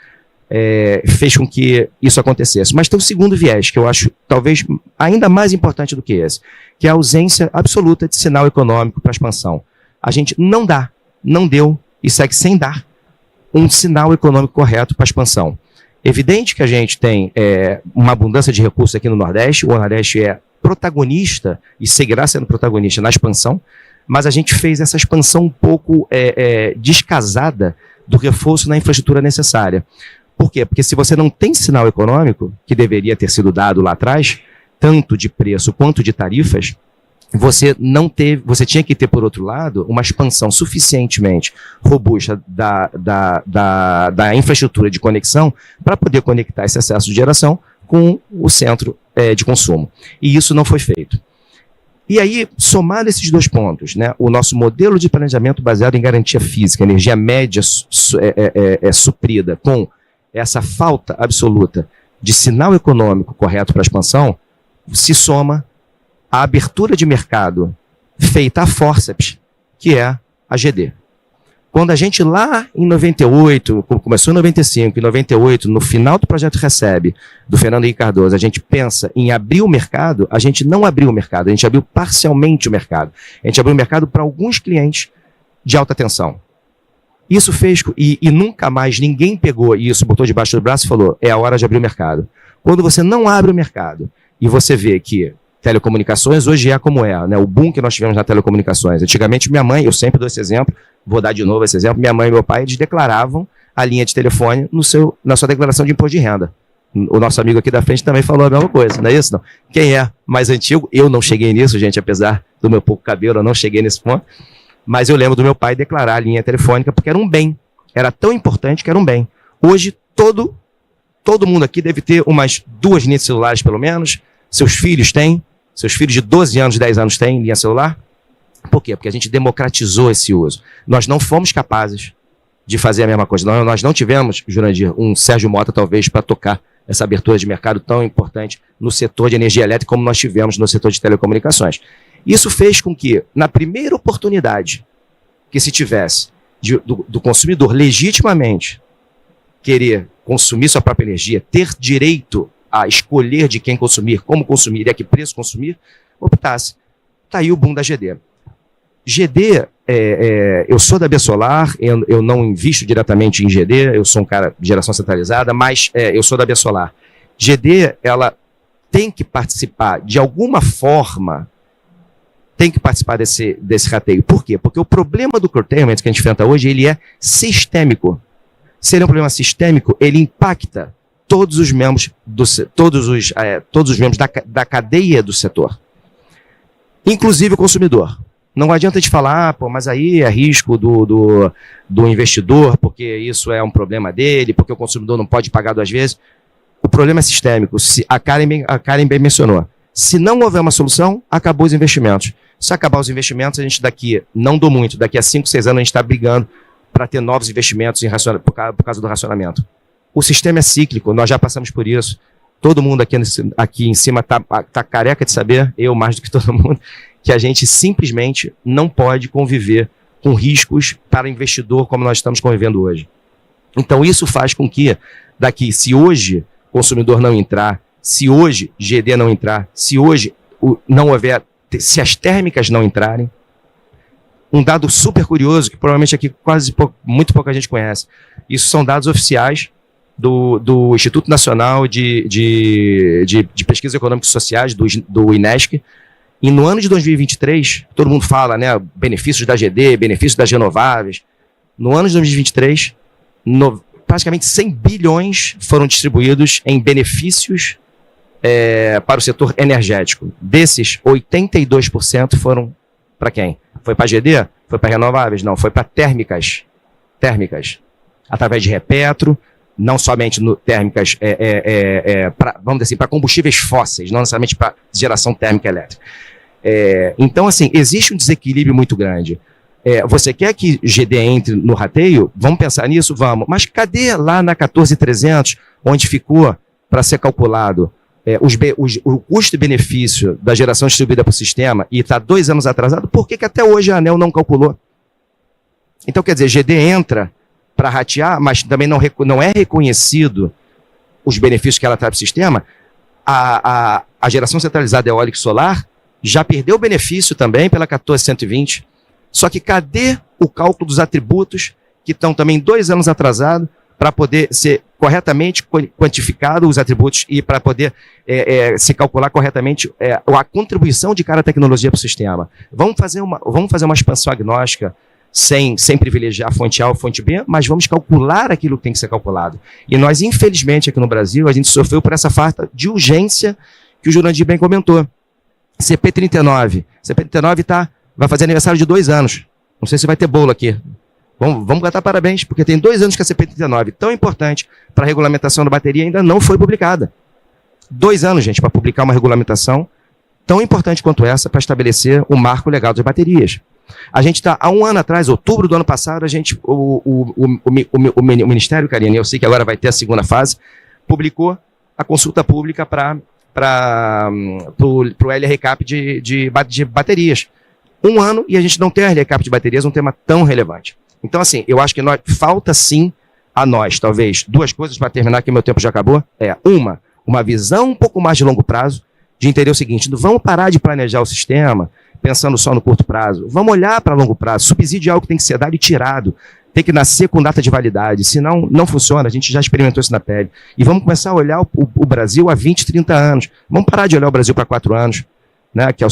fez com que isso acontecesse. Mas tem um segundo viés, que eu acho talvez ainda mais importante do que esse, que é a ausência absoluta de sinal econômico para a expansão. A gente não deu e segue sem dar um sinal econômico correto para a expansão. Evidente que a gente tem uma abundância de recursos aqui no Nordeste, o Nordeste é protagonista e seguirá sendo protagonista na expansão, mas a gente fez essa expansão um pouco descasada do reforço na infraestrutura necessária. Por quê? Porque se você não tem sinal econômico, que deveria ter sido dado lá atrás, tanto de preço quanto de tarifas, você tinha que ter, por outro lado, uma expansão suficientemente robusta da infraestrutura de conexão para poder conectar esse excesso de geração com o centro de consumo. E isso não foi feito. E aí, somado esses dois pontos, né, o nosso modelo de planejamento baseado em garantia física, energia média suprida, com essa falta absoluta de sinal econômico correto para a expansão, se soma a abertura de mercado feita a forceps, que é a GD. Quando a gente lá em 98, começou em 95, em 98, no final do projeto Recebe, do Fernando Henrique Cardoso, a gente pensa em abrir o mercado, a gente não abriu o mercado, a gente abriu parcialmente o mercado. A gente abriu o mercado para alguns clientes de alta tensão. Isso fez, e nunca mais ninguém pegou isso, botou debaixo do braço e falou, é a hora de abrir o mercado. Quando você não abre o mercado e você vê que telecomunicações hoje é como é, né? O boom que nós tivemos na telecomunicações. Antigamente, minha mãe, eu sempre dou esse exemplo, vou dar de novo esse exemplo, minha mãe e meu pai, eles declaravam a linha de telefone na sua declaração de imposto de renda. O nosso amigo aqui da frente também falou a mesma coisa, não é isso? Não? Quem é mais antigo, eu não cheguei nisso, gente, apesar do meu pouco cabelo, eu não cheguei nesse ponto, mas eu lembro do meu pai declarar a linha telefônica porque era um bem, era tão importante que era um bem. Hoje, todo mundo aqui deve ter umas 2 linhas celulares, pelo menos, seus filhos têm, seus filhos de 12 anos, 10 anos têm linha celular, Por quê? Porque a gente democratizou esse uso. Nós não fomos capazes de fazer a mesma coisa. Nós não tivemos, Jurandir, um Sérgio Mota, talvez, para tocar essa abertura de mercado tão importante no setor de energia elétrica como nós tivemos no setor de telecomunicações. Isso fez com que, na primeira oportunidade que se tivesse do consumidor legitimamente querer consumir sua própria energia, ter direito a escolher de quem consumir, como consumir e a que preço consumir, optasse. Está aí o boom da GD. GD, eu sou da Besolar, eu não invisto diretamente em GD, eu sou um cara de geração centralizada, mas eu sou da Besolar. GD, ela tem que participar, de alguma forma, tem que participar desse rateio. Por quê? Porque o problema do curtailment que a gente enfrenta hoje, ele é sistêmico. Se ele é um problema sistêmico, ele impacta todos os membros da cadeia do setor, inclusive o consumidor. Não adianta a gente falar, mas aí é risco do investidor, porque isso é um problema dele, porque o consumidor não pode pagar 2 vezes. O problema é sistêmico. A Karen bem mencionou. Se não houver uma solução, acabou os investimentos. Se acabar os investimentos, a gente daqui a 5, 6 anos, a gente está brigando para ter novos investimentos por causa do racionamento. O sistema é cíclico, nós já passamos por isso. Todo mundo aqui em cima tá careca de saber, eu mais do que todo mundo, que a gente simplesmente não pode conviver com riscos para investidor como nós estamos convivendo hoje. Então isso faz com que, se hoje o consumidor não entrar, se hoje GD não entrar, se hoje não houver, se as térmicas não entrarem, um dado super curioso, que provavelmente aqui muito pouca gente conhece, isso são dados oficiais do Instituto Nacional de Pesquisas Econômicas e Sociais, do INESC, e no ano de 2023, todo mundo fala, né, benefícios da GD, benefícios das renováveis. No ano de 2023, praticamente 100 bilhões foram distribuídos em benefícios para o setor energético. Desses, 82% foram para quem? Foi para a GD? Foi para renováveis? Não, foi para térmicas. Através de Repetro, não somente térmicas, vamos dizer assim, para combustíveis fósseis, não necessariamente para geração térmica elétrica. Então, assim, existe um desequilíbrio muito grande. Você quer que GD entre no rateio? Vamos pensar nisso? Vamos. Mas cadê lá na 14.300, onde ficou para ser calculado o custo e benefício da geração distribuída para o sistema e está 2 anos atrasado? Por que até hoje a ANEEL não calculou? Então, quer dizer, GD entra para ratear, mas também não é reconhecido os benefícios que ela traz para o sistema. A geração centralizada eólica e solar já perdeu o benefício também pela 14.120. Só que cadê o cálculo dos atributos que estão também 2 anos atrasados para poder ser corretamente quantificado os atributos e para poder se calcular corretamente a contribuição de cada tecnologia para o sistema? Vamos fazer uma expansão agnóstica sem privilegiar a fonte A ou fonte B, mas vamos calcular aquilo que tem que ser calculado. E nós, infelizmente, aqui no Brasil, a gente sofreu por essa falta de urgência que o Jurandir bem comentou. CP39 vai fazer aniversário de 2 anos. Não sei se vai ter bolo aqui. Vamos cantar parabéns, porque tem 2 anos que a CP39, tão importante para a regulamentação da bateria, ainda não foi publicada. 2 anos, gente, para publicar uma regulamentação tão importante quanto essa para estabelecer o marco legal das baterias. A gente está, há 1 ano atrás, outubro do ano passado, o Ministério, Karine, eu sei que agora vai ter a 2ª fase, publicou a consulta pública para o LRCAP de baterias. 1 ano e a gente não tem LRCAP de baterias, um tema tão relevante. Então, assim, eu acho que falta sim a nós, talvez, 2 coisas para terminar, que meu tempo já acabou. Uma visão um pouco mais de longo prazo, de entender o seguinte: não vamos parar de planejar o sistema pensando só no curto prazo. Vamos olhar para longo prazo. Subsídio é algo que tem que ser dado e tirado. Tem que nascer com data de validade. Senão, não funciona. A gente já experimentou isso na pele. E vamos começar a olhar o Brasil há 20, 30 anos. Vamos parar de olhar o Brasil para 4 anos, né, que é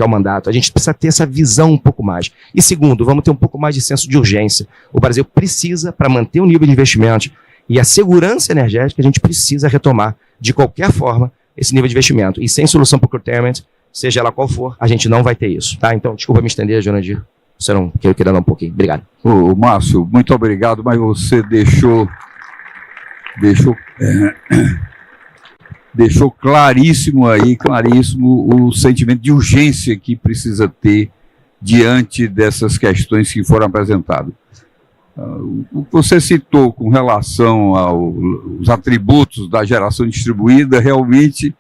o mandato. A gente precisa ter essa visão um pouco mais. E segundo, vamos ter um pouco mais de senso de urgência. O Brasil precisa, para manter o nível de investimento e a segurança energética, a gente precisa retomar, de qualquer forma, esse nível de investimento. E sem solução para o curtailment, seja ela qual for, a gente não vai ter isso. Tá? Então, desculpa me estender, Jurandir. Eu queria dar um pouquinho. Obrigado. Ô, Márcio, muito obrigado, mas você deixou deixou claríssimo o sentimento de urgência que precisa ter diante dessas questões que foram apresentadas. O que você citou com relação aos atributos da geração distribuída, realmente,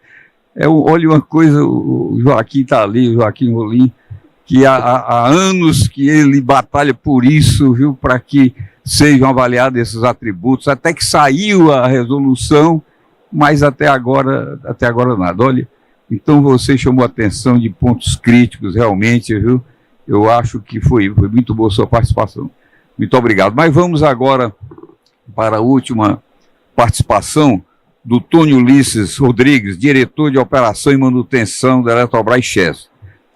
olha uma coisa, o Joaquim está ali, o Joaquim Rolim, que há anos que ele batalha por isso, viu, para que sejam avaliados esses atributos, até que saiu a resolução, mas até agora nada. Olha, então você chamou a atenção de pontos críticos, realmente, viu? Eu acho que foi muito boa a sua participação. Muito obrigado. Mas vamos agora para a última participação do Tônio Ulisses Rodrigues, diretor de Operação e Manutenção da Eletrobras Chess.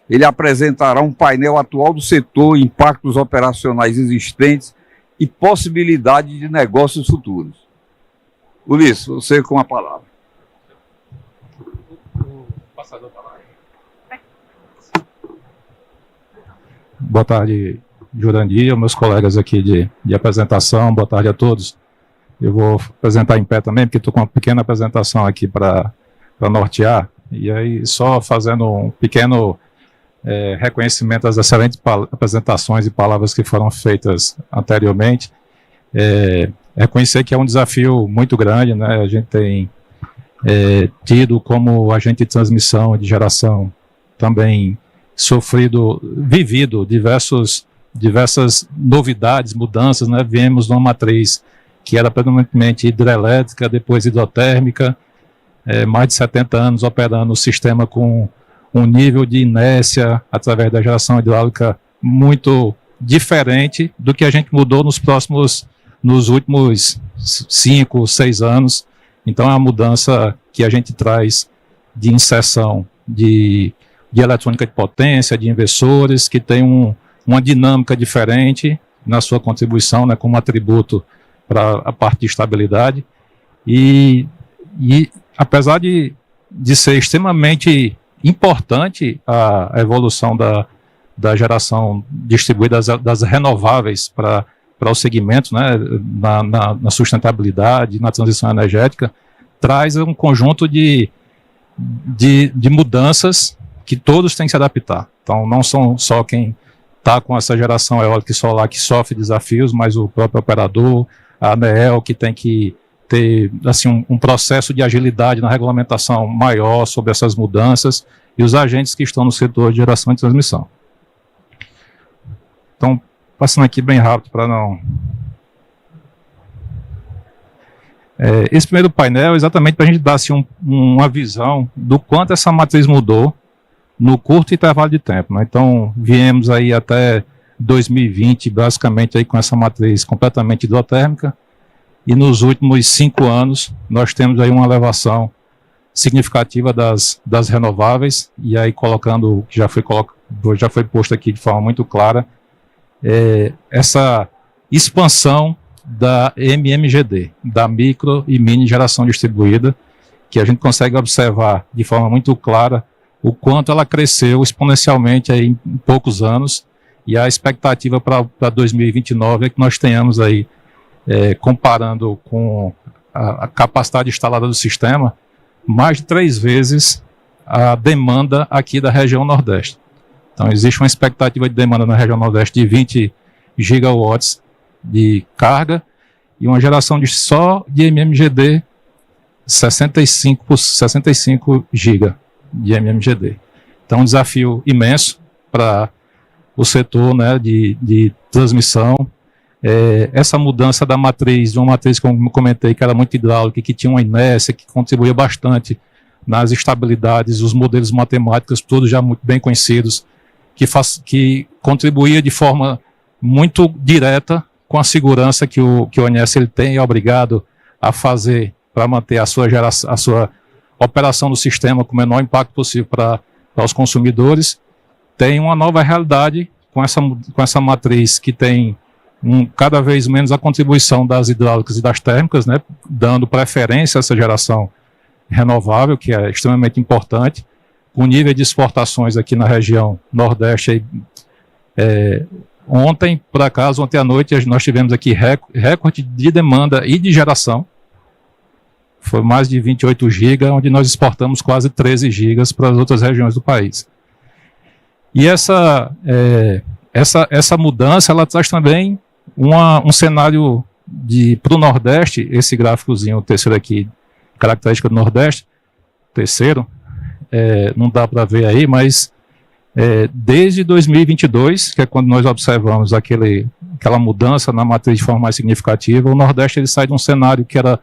Ele apresentará um painel atual do setor, impactos operacionais existentes e possibilidade de negócios futuros. Ulisses, você com a palavra. Boa tarde, Jurandir, meus colegas aqui de apresentação, boa tarde a todos. Eu vou apresentar em pé também, porque estou com uma pequena apresentação aqui para nortear, e aí só fazendo um pequeno reconhecimento das excelentes apresentações e palavras que foram feitas anteriormente. Reconhecer que é um desafio muito grande, né? A gente tem tido como agente de transmissão e de geração também vivido diversas novidades, mudanças, né? Viemos de uma matriz que era predominantemente hidrelétrica, depois hidrotérmica, mais de 70 anos operando o sistema com um nível de inércia através da geração hidráulica muito diferente do que a gente mudou nos últimos 5, 6 anos. Então é uma mudança que a gente traz de inserção de eletrônica de potência, de inversores, que tem uma dinâmica diferente na sua contribuição, né, como atributo para a parte de estabilidade. E apesar de ser extremamente importante a evolução da geração distribuída das renováveis para os segmentos, né, na sustentabilidade, na transição energética, traz um conjunto de mudanças que todos têm que se adaptar. Então, não são só quem está com essa geração eólica e solar que sofre desafios, mas o próprio operador, a ANEEL, que tem que ter assim, um processo de agilidade na regulamentação maior sobre essas mudanças, e os agentes que estão no setor de geração e transmissão. Então, passando aqui bem rápido para não... esse primeiro painel é exatamente para a gente dar assim, uma visão do quanto essa matriz mudou no curto intervalo de tempo, né? Então, viemos aí até 2020, basicamente aí com essa matriz completamente hidrotérmica, e nos últimos 5 anos nós temos aí uma elevação significativa das renováveis, e aí colocando, já foi posto aqui de forma muito clara, essa expansão da MMGD, da micro e mini geração distribuída, que a gente consegue observar de forma muito clara o quanto ela cresceu exponencialmente aí em poucos anos, e a expectativa para 2029 é que nós tenhamos aí, comparando com a capacidade instalada do sistema, mais de 3 vezes a demanda aqui da região Nordeste. Então, existe uma expectativa de demanda na região Nordeste de 20 gigawatts de carga e uma geração só de MMGD 65 giga de MMGD. Então, um desafio imenso para o setor, né, de transmissão. Essa mudança da matriz, de uma matriz, como eu comentei, que era muito hidráulica, que tinha uma inércia, que contribuía bastante nas estabilidades, os modelos matemáticos, todos já muito bem conhecidos, que contribuía de forma muito direta com a segurança que o ONS ele tem, é obrigado a fazer para manter a sua operação do sistema com o menor impacto possível para os consumidores. Tem uma nova realidade com essa matriz que tem cada vez menos a contribuição das hidráulicas e das térmicas, né, dando preferência a essa geração renovável, que é extremamente importante, com nível de exportações aqui na região Nordeste. Ontem, por acaso, ontem à noite, nós tivemos aqui recorde de demanda e de geração. foi mais de 28 GB, onde nós exportamos quase 13 GB para as outras regiões do país. E essa mudança, ela traz também um cenário para o Nordeste, esse gráficozinho, o terceiro aqui, característica do Nordeste, terceiro, não dá para ver aí, mas desde 2022, que é quando nós observamos aquela mudança na matriz de forma mais significativa, o Nordeste ele sai de um cenário que era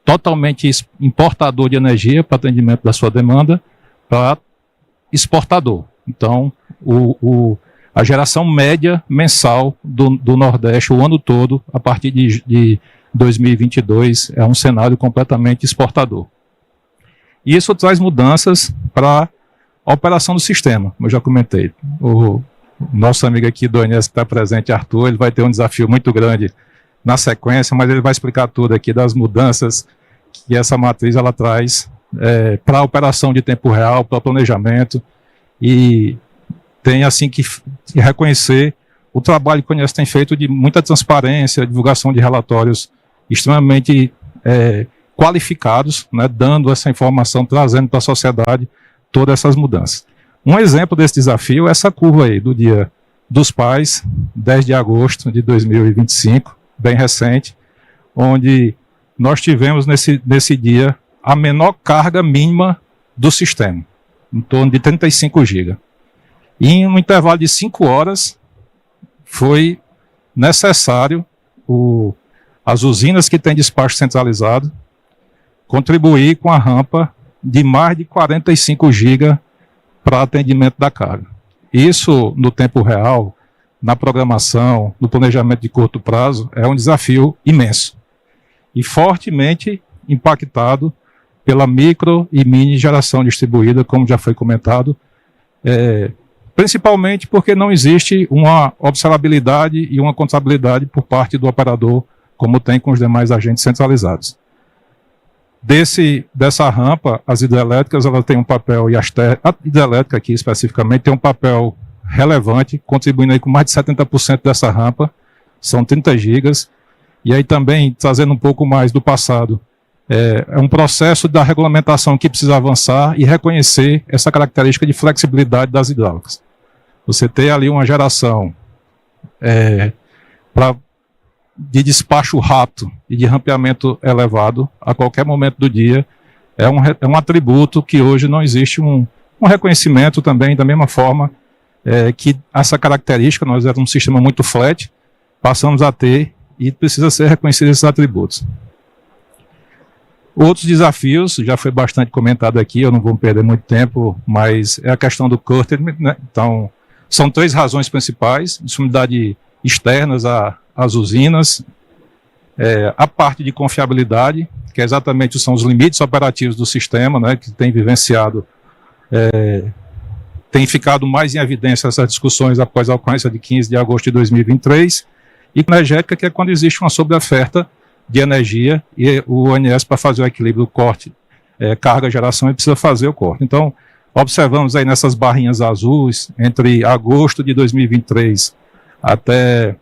totalmente importador de energia para atendimento da sua demanda para exportador. Então, a geração média mensal do Nordeste o ano todo, a partir de 2022, é um cenário completamente exportador. E isso traz mudanças para a operação do sistema, como eu já comentei. O nosso amigo aqui do ONS que está presente, Arthur, ele vai ter um desafio muito grande na sequência, mas ele vai explicar tudo aqui das mudanças que essa matriz ela traz para a operação de tempo real, para o planejamento, e tem assim que reconhecer o trabalho que o ONS tem feito de muita transparência, divulgação de relatórios extremamente qualificados, né, dando essa informação, trazendo para a sociedade todas essas mudanças. Um exemplo desse desafio é essa curva aí, do Dia dos Pais, 10 de agosto de 2025, bem recente, onde nós tivemos nesse dia a menor carga mínima do sistema, em torno de 35 GB. E em um intervalo de 5 horas, foi necessário as usinas que têm despacho centralizado contribuir com a rampa de mais de 45 GB para atendimento da carga. Isso, no tempo real, na programação, no planejamento de curto prazo, é um desafio imenso e fortemente impactado pela micro e mini geração distribuída, como já foi comentado, principalmente porque não existe uma observabilidade e uma contabilidade por parte do operador, como tem com os demais agentes centralizados. Dessa rampa, as hidrelétricas ela tem um papel, e a hidrelétrica aqui especificamente tem um papel relevante, contribuindo aí com mais de 70% dessa rampa, são 30 gigas, e aí também, trazendo um pouco mais do passado, é um processo da regulamentação que precisa avançar e reconhecer essa característica de flexibilidade das hidráulicas. Você ter ali uma geração de despacho rápido e de rampeamento elevado a qualquer momento do dia é um atributo que hoje não existe um reconhecimento também, da mesma forma que essa característica, nós éramos um sistema muito flat, passamos a ter e precisa ser reconhecido esses atributos. Outros desafios, já foi bastante comentado aqui, eu não vou perder muito tempo, mas é a questão do curtailment, né? Então, são 3 razões principais: disponibilidade externas às usinas, a parte de confiabilidade, que exatamente são os limites operativos do sistema, né, que tem vivenciado, tem ficado mais em evidência essas discussões após a ocorrência de 15 de agosto de 2023, e energética, que é quando existe uma sobreoferta de energia e o ONS, para fazer o equilíbrio do corte, carga, geração, ele precisa fazer o corte. Então, observamos aí nessas barrinhas azuis, entre agosto de 2023 até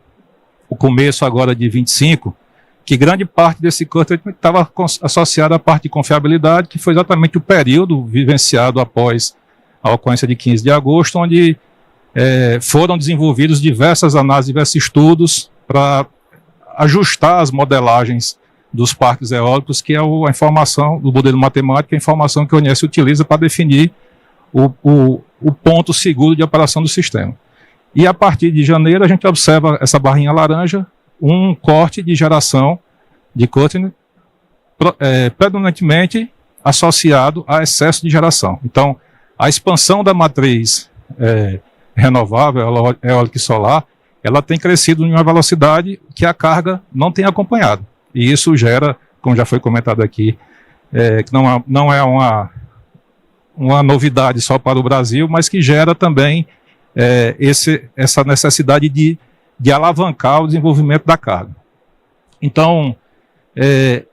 o começo agora de 25, que grande parte desse corte estava associado à parte de confiabilidade, que foi exatamente o período vivenciado após a ocorrência de 15 de agosto, onde foram desenvolvidos diversas análises, diversos estudos para ajustar as modelagens dos parques eólicos, que é a informação do modelo matemático, a informação que o ONS utiliza para definir o ponto seguro de operação do sistema. E a partir de janeiro a gente observa essa barrinha laranja, um corte de geração de curtailment, predominantemente associado a excesso de geração. Então, a expansão da matriz renovável, eólica e solar, ela tem crescido em uma velocidade que a carga não tem acompanhado. E isso gera, como já foi comentado aqui, que não é uma novidade só para o Brasil, mas que gera também essa necessidade de alavancar o desenvolvimento da carga. Então,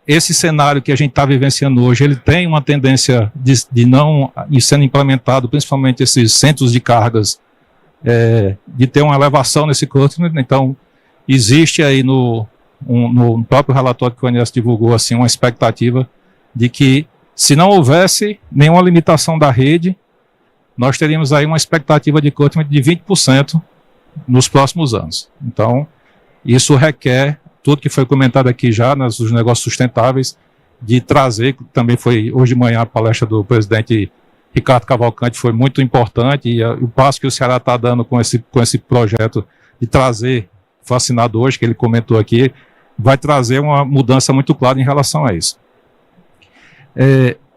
esse cenário que a gente está vivenciando hoje, ele tem uma tendência de não ir sendo implementado, principalmente esses centros de cargas, de ter uma elevação nesse curtailment. Então, existe aí no próprio relatório que o ONS divulgou, assim, uma expectativa de que, se não houvesse nenhuma limitação da rede, nós teríamos aí uma expectativa de curtailment de 20% nos próximos anos. Então, isso requer tudo que foi comentado aqui já nos negócios sustentáveis, de trazer, também foi hoje de manhã a palestra do presidente Ricardo Cavalcante foi muito importante, e o passo que o Ceará está dando com esse projeto de trazer, fascinado hoje, que ele comentou aqui, vai trazer uma mudança muito clara em relação a isso.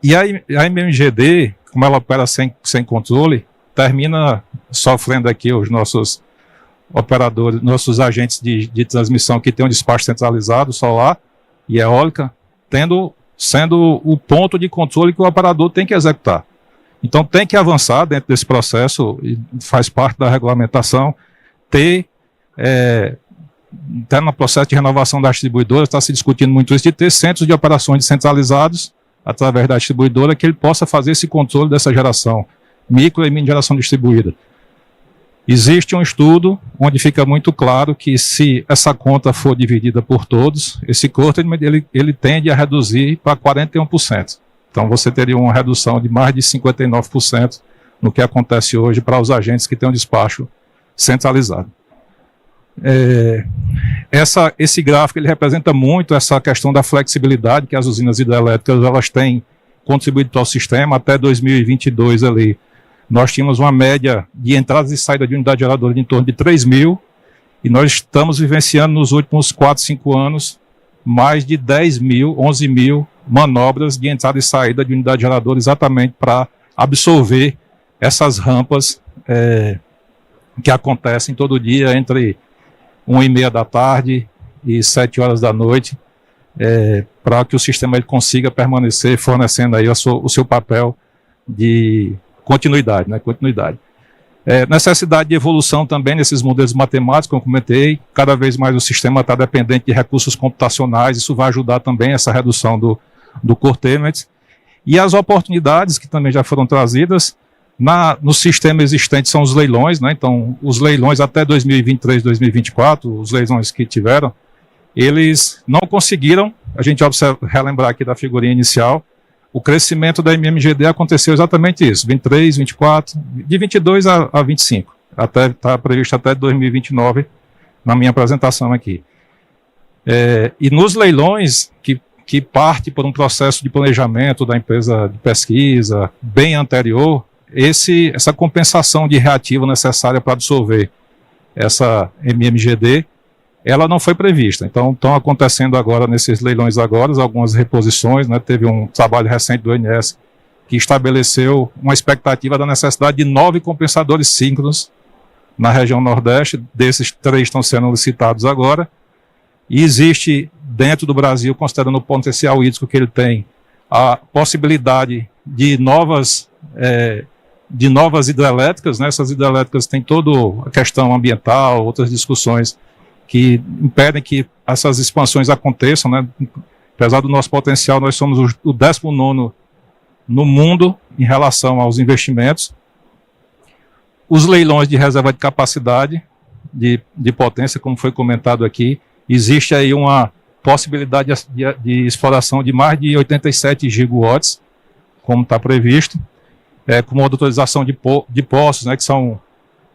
E a MMGD, como ela opera sem controle, termina sofrendo aqui os nossos operadores, nossos agentes de transmissão que têm um despacho centralizado, solar e eólica, sendo o ponto de controle que o operador tem que executar. Então tem que avançar dentro desse processo, e faz parte da regulamentação, até no processo de renovação das distribuidoras, está se discutindo muito isso, de ter centros de operações descentralizados, através da distribuidora, que ele possa fazer esse controle dessa geração, micro e mini geração distribuída. Existe um estudo onde fica muito claro que, se essa conta for dividida por todos, esse curtailment ele tende a reduzir para 41%. Então você teria uma redução de mais de 59% no que acontece hoje para os agentes que têm um despacho centralizado. Esse gráfico ele representa muito essa questão da flexibilidade que as usinas hidrelétricas elas têm contribuído para o sistema. Até 2022 ali, nós tínhamos uma média de entradas e saídas de unidade geradora de em torno de 3 mil, e nós estamos vivenciando nos últimos 4, 5 anos mais de 10 mil, 11 mil manobras de entrada e saída de unidade geradora, exatamente para absorver essas rampas que acontecem todo dia entre 1h30 da tarde e 7 horas da noite, para que o sistema ele consiga permanecer fornecendo aí o seu papel de continuidade, né? Necessidade de evolução também nesses modelos matemáticos, como eu comentei, cada vez mais o sistema está dependente de recursos computacionais, isso vai ajudar também essa redução do curtailment. E as oportunidades que também já foram trazidas no sistema existente são os leilões, né? Então, os leilões até 2023, 2024, os leilões que tiveram, eles não conseguiram, a gente relembrar aqui da figurinha inicial, o crescimento da MMGD aconteceu exatamente isso, 23, 24, de 22 a 25, está previsto até 2029, na minha apresentação aqui. E nos leilões, que parte por um processo de planejamento da empresa de pesquisa bem anterior, essa compensação de reativo necessária para absorver essa MMGD, ela não foi prevista. Então, estão acontecendo agora, nesses leilões agora, algumas reposições, né? Teve um trabalho recente do ONS que estabeleceu uma expectativa da necessidade de 9 compensadores síncronos na região Nordeste. Desses 3 estão sendo licitados agora. E existe, dentro do Brasil, considerando o potencial hídrico que ele tem, a possibilidade de novas hidrelétricas, né? Essas hidrelétricas têm toda a questão ambiental, outras discussões que impedem que essas expansões aconteçam, né? Apesar do nosso potencial, nós somos o 19º no mundo em relação aos investimentos. Os leilões de reserva de capacidade de potência, como foi comentado aqui, existe aí uma possibilidade de exploração de mais de 87 gigawatts, como está previsto, com uma autorização de postos, né, que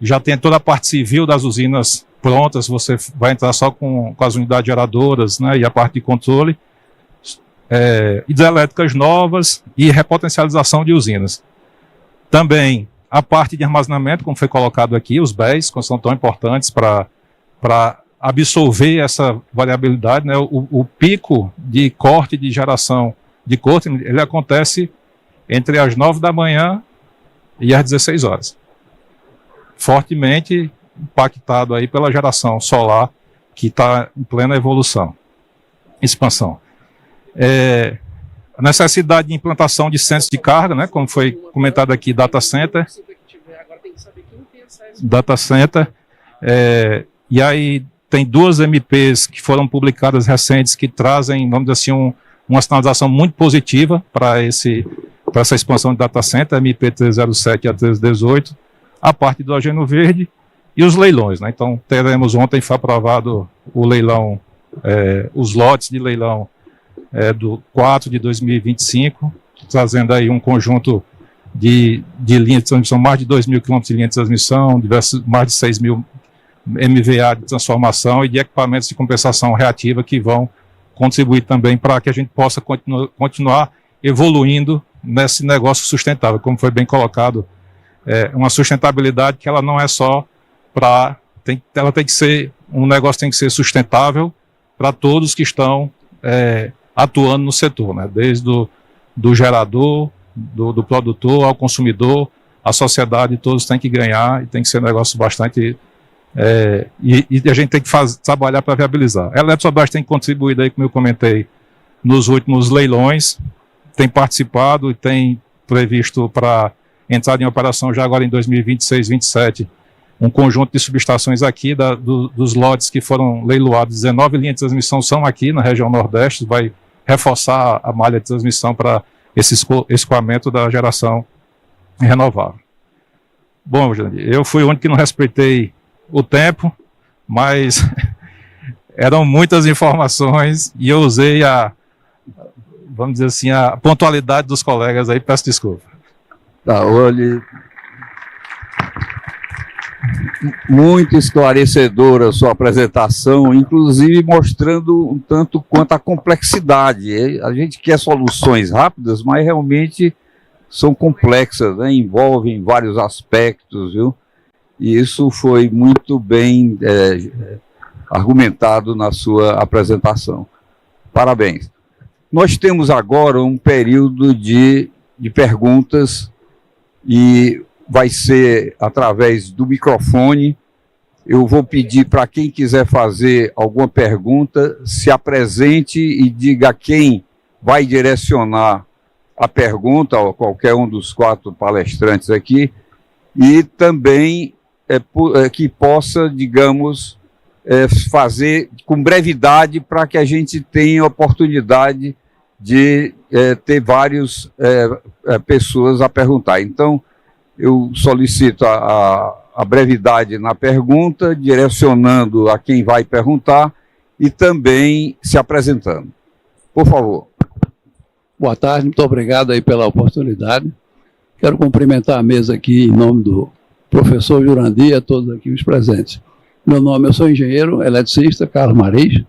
já tem toda a parte civil das usinas prontas, você vai entrar só com as unidades geradoras, né, e a parte de controle, hidrelétricas novas e repotencialização de usinas. Também a parte de armazenamento, como foi colocado aqui, os BES, que são tão importantes para absorver essa variabilidade, né, o pico de corte de geração de corte, ele acontece entre as 9 da manhã e as 16 horas. Fortemente impactado aí pela geração solar, que está em plena expansão. A necessidade de implantação de centros de carga, né, como foi comentado aqui, data center, e aí tem 2 MPs que foram publicadas recentes que trazem, vamos dizer assim, uma sinalização muito positiva para essa expansão de data center, MP 307 e a 318, a parte de hidrogênio verde e os leilões, né? Então, ontem foi aprovado o leilão, os lotes de leilão do 4 de 2025, trazendo aí um conjunto de linhas de transmissão, mais de 2.000 quilômetros de linha de transmissão, mais de 6.000 MVA de transformação e de equipamentos de compensação reativa que vão contribuir também para que a gente possa continuar evoluindo nesse negócio sustentável, como foi bem colocado, uma sustentabilidade que ela não é só ela tem que ser, um negócio tem que ser sustentável para todos que estão atuando no setor, né? Desde do gerador, do produtor ao consumidor, a sociedade, todos têm que ganhar e tem que ser um negócio bastante... e a gente tem que trabalhar para viabilizar. A Eletrosobras tem contribuído aí, como eu comentei, nos últimos leilões, tem participado e tem previsto para entrar em operação já agora em 2026, 2027, um conjunto de subestações aqui dos lotes que foram leiloados. 19 linhas de transmissão são aqui na região Nordeste, vai reforçar a malha de transmissão para esse escoamento da geração renovável. Bom, Jandir, eu fui o único que não respeitei o tempo, mas eram muitas informações e eu usei vamos dizer assim, a pontualidade dos colegas aí, peço desculpa. Tá, olha, muito esclarecedora a sua apresentação, inclusive mostrando um tanto quanto a complexidade. A gente quer soluções rápidas, mas realmente são complexas, né? Envolvem vários aspectos, viu? E isso foi muito bem argumentado na sua apresentação. Parabéns. Nós temos agora um período de perguntas e vai ser através do microfone. Eu vou pedir para quem quiser fazer alguma pergunta, se apresente e diga a quem vai direcionar a pergunta, a qualquer um dos 4 palestrantes aqui, e também que possa, digamos, fazer com brevidade para que a gente tenha oportunidade de ter várias pessoas a perguntar. Então, eu solicito a brevidade na pergunta, direcionando a quem vai perguntar e também se apresentando. Por favor. Boa tarde, muito obrigado aí pela oportunidade. Quero cumprimentar a mesa aqui em nome do professor Jurandir e a todos aqui os presentes. Eu sou engenheiro eletricista, Carlos Maris,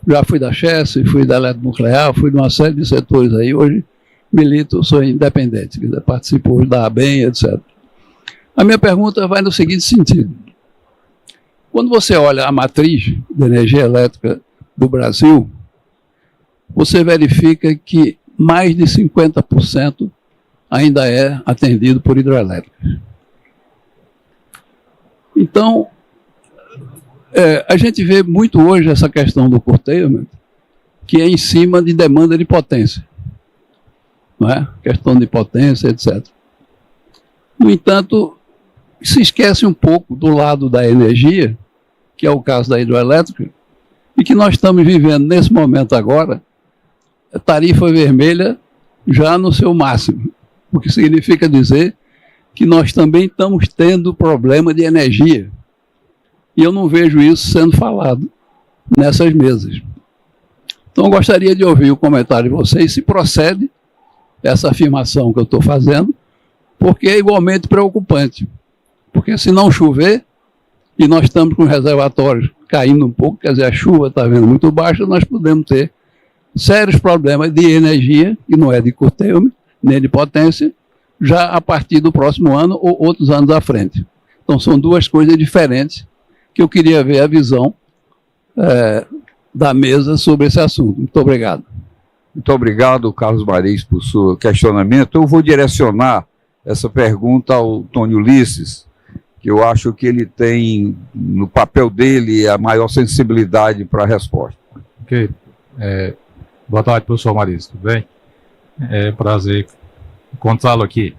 já fui da Chess, fui da Eletronuclear, fui de uma série de setores aí, hoje milito, sou independente, participo hoje da ABEM, etc. A minha pergunta vai no seguinte sentido. Quando você olha a matriz de energia elétrica do Brasil, você verifica que mais de 50% ainda é atendido por hidrelétricas. Então, a gente vê muito hoje essa questão do curtailment, que é em cima de demanda de potência. Não é? Questão de potência, etc. No entanto, se esquece um pouco do lado da energia, que é o caso da hidroelétrica, e que nós estamos vivendo nesse momento agora, a tarifa vermelha já no seu máximo, o que significa dizer que nós também estamos tendo problema de energia. E eu não vejo isso sendo falado nessas mesas. Então, eu gostaria de ouvir o comentário de vocês, se procede essa afirmação que eu estou fazendo, porque é igualmente preocupante. Porque se não chover, e nós estamos com reservatórios caindo um pouco, quer dizer, a chuva está vindo muito baixa, nós podemos ter sérios problemas de energia, que não é de curtailment, nem de potência, já a partir do próximo ano ou outros anos à frente. Então, são duas coisas diferentes que eu queria ver a visão da mesa sobre esse assunto. Muito obrigado. Muito obrigado, Carlos Maris, por seu questionamento. Eu vou direcionar essa pergunta ao Tony Ulisses, que eu acho que ele tem, no papel dele, a maior sensibilidade para a resposta. Ok. Boa tarde, professor Maris, tudo bem? É prazer encontrá-lo aqui.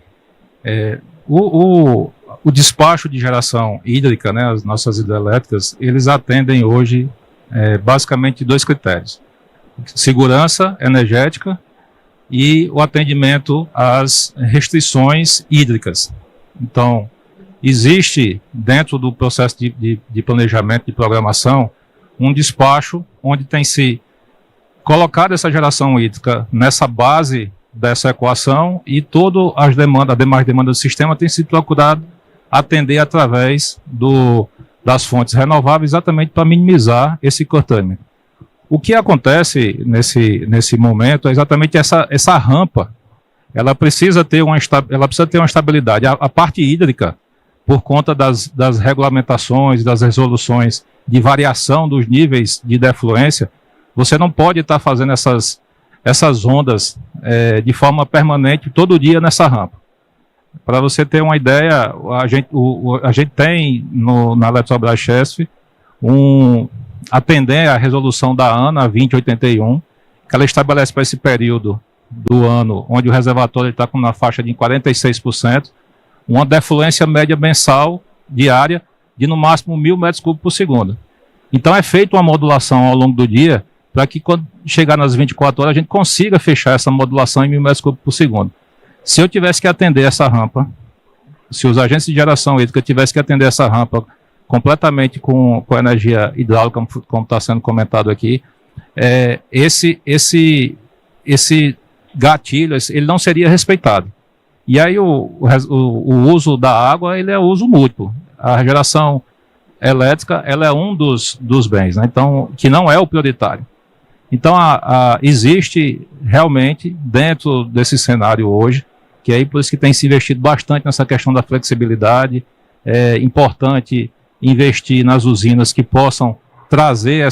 O despacho de geração hídrica, né, as nossas hidrelétricas, eles atendem hoje basicamente 2 critérios: segurança energética e o atendimento às restrições hídricas. Então, existe dentro do processo de planejamento, de programação, um despacho onde tem se colocar essa geração hídrica nessa base dessa equação e todas as demais demandas do sistema tem sido procurado atender através das fontes renováveis, exatamente para minimizar esse curtailment. O que acontece nesse momento é exatamente essa rampa. Ela precisa ter uma estabilidade. A parte hídrica, por conta das regulamentações, das resoluções de variação dos níveis de defluência, você não pode estar fazendo essas ondas de forma permanente todo dia nessa rampa. Para você ter uma ideia, a gente tem na Eletrobras Chesf atender a resolução da ANA 2081, que ela estabelece para esse período do ano, onde o reservatório está na faixa de 46%, uma defluência média mensal diária de no máximo 1.000 metros cúbicos por segundo. Então é feita uma modulação ao longo do dia para que quando chegar nas 24 horas a gente consiga fechar essa modulação em 1.000 metros cúbicos por segundo. Se eu tivesse que atender essa rampa, se os agentes de geração hídrica tivessem que atender essa rampa completamente com energia hidráulica, como está sendo comentado aqui, esse gatilho ele não seria respeitado. E aí o uso da água ele é uso múltiplo. A geração elétrica ela é um dos bens, né? Então, que não é o prioritário. Então existe realmente dentro desse cenário hoje, que aí por isso que tem se investido bastante nessa questão da flexibilidade, é importante investir nas usinas que possam trazer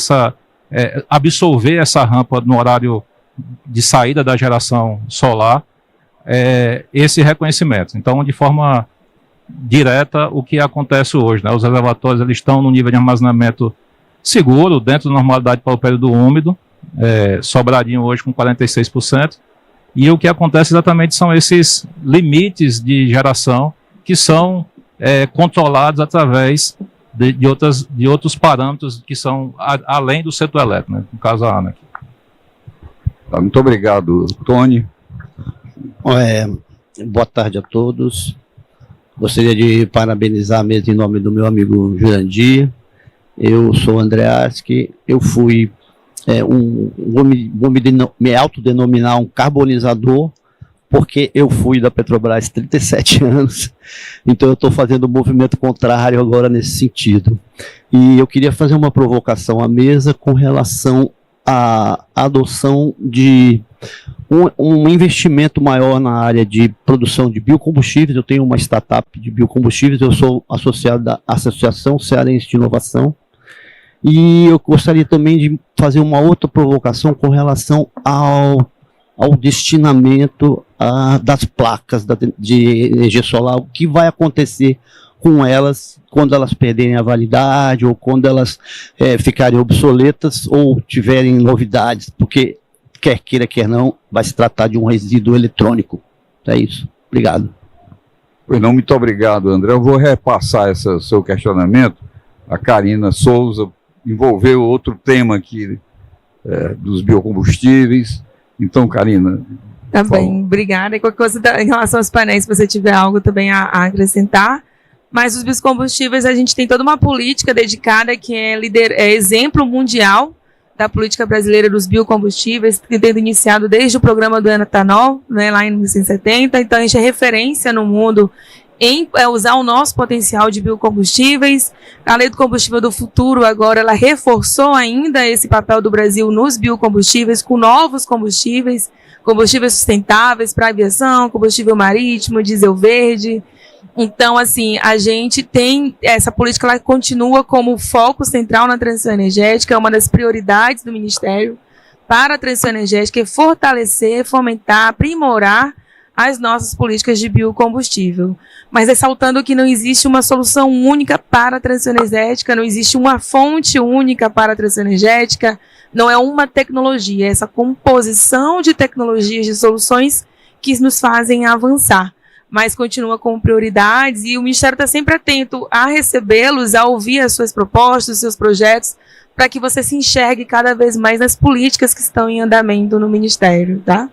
absorver essa rampa no horário de saída da geração solar, esse reconhecimento. Então, de forma direta, o que acontece hoje, né? Os reservatórios eles estão no nível de armazenamento seguro, dentro da normalidade para o período úmido, Sobradinho hoje com 46%, e o que acontece exatamente são esses limites de geração que são controlados através de outros parâmetros que são além do setor elétrico, né? No caso a ANA aqui. Tá, muito obrigado, Tony. Boa tarde a todos. Gostaria de parabenizar a mesa em nome do meu amigo Jurandir. Eu sou o André Arschi, eu fui vou me autodenominar um carbonizador, porque eu fui da Petrobras 37 anos, então eu estou fazendo um movimento contrário agora nesse sentido. E eu queria fazer uma provocação à mesa com relação à adoção de um investimento maior na área de produção de biocombustíveis. Eu tenho uma startup de biocombustíveis, eu sou associado da Associação Cearense de Inovação, e eu gostaria também de fazer uma outra provocação com relação ao destinamento das placas de energia solar. O que vai acontecer com elas quando elas perderem a validade ou quando elas ficarem obsoletas ou tiverem novidades, porque quer queira, quer não, vai se tratar de um resíduo eletrônico. É isso. Obrigado. Pois não, muito obrigado, André. Eu vou repassar esse seu questionamento. A Karina Souza envolveu outro tema aqui dos biocombustíveis. Então, Karina. Tá bem, obrigada. E qualquer coisa em relação aos painéis, se você tiver algo também a acrescentar. Mas os biocombustíveis, a gente tem toda uma política dedicada que é exemplo mundial da política brasileira dos biocombustíveis, que tem iniciado desde o programa do etanol, né, lá em 1970. Então, a gente é referência no mundo em usar o nosso potencial de biocombustíveis. A Lei do Combustível do Futuro, agora, ela reforçou ainda esse papel do Brasil nos biocombustíveis, com novos combustíveis sustentáveis para aviação, combustível marítimo, diesel verde. Então, assim, a gente tem essa política, ela continua como foco central na transição energética, é uma das prioridades do Ministério para a transição energética, é fortalecer, fomentar, aprimorar as nossas políticas de biocombustível. Mas ressaltando que não existe uma solução única para a transição energética, não existe uma fonte única para a transição energética, não é uma tecnologia, é essa composição de tecnologias, de soluções que nos fazem avançar. Mas continua com prioridades e o Ministério está sempre atento a recebê-los, a ouvir as suas propostas, os seus projetos, para que você se enxergue cada vez mais nas políticas que estão em andamento no Ministério, tá?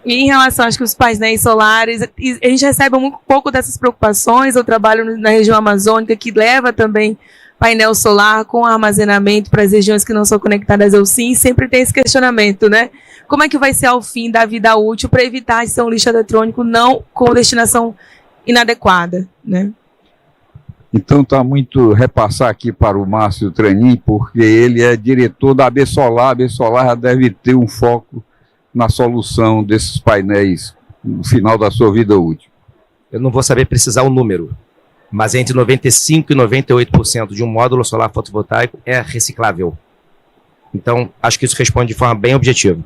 E em relação, acho que os painéis solares, a gente recebe um pouco dessas preocupações. Eu trabalho na região amazônica, que leva também painel solar com armazenamento para as regiões que não são conectadas ao SIM, sempre tem esse questionamento, né? Como é que vai ser ao fim da vida útil para evitar de ser um lixo eletrônico não com destinação inadequada, né? Então está muito repassar aqui para o Márcio Tranin, porque ele é diretor da AB Solar. A AB Solar já deve ter um foco na solução desses painéis no final da sua vida útil. Eu não vou saber precisar o número, mas entre 95% e 98% de um módulo solar fotovoltaico é reciclável. Então, acho que isso responde de forma bem objetiva.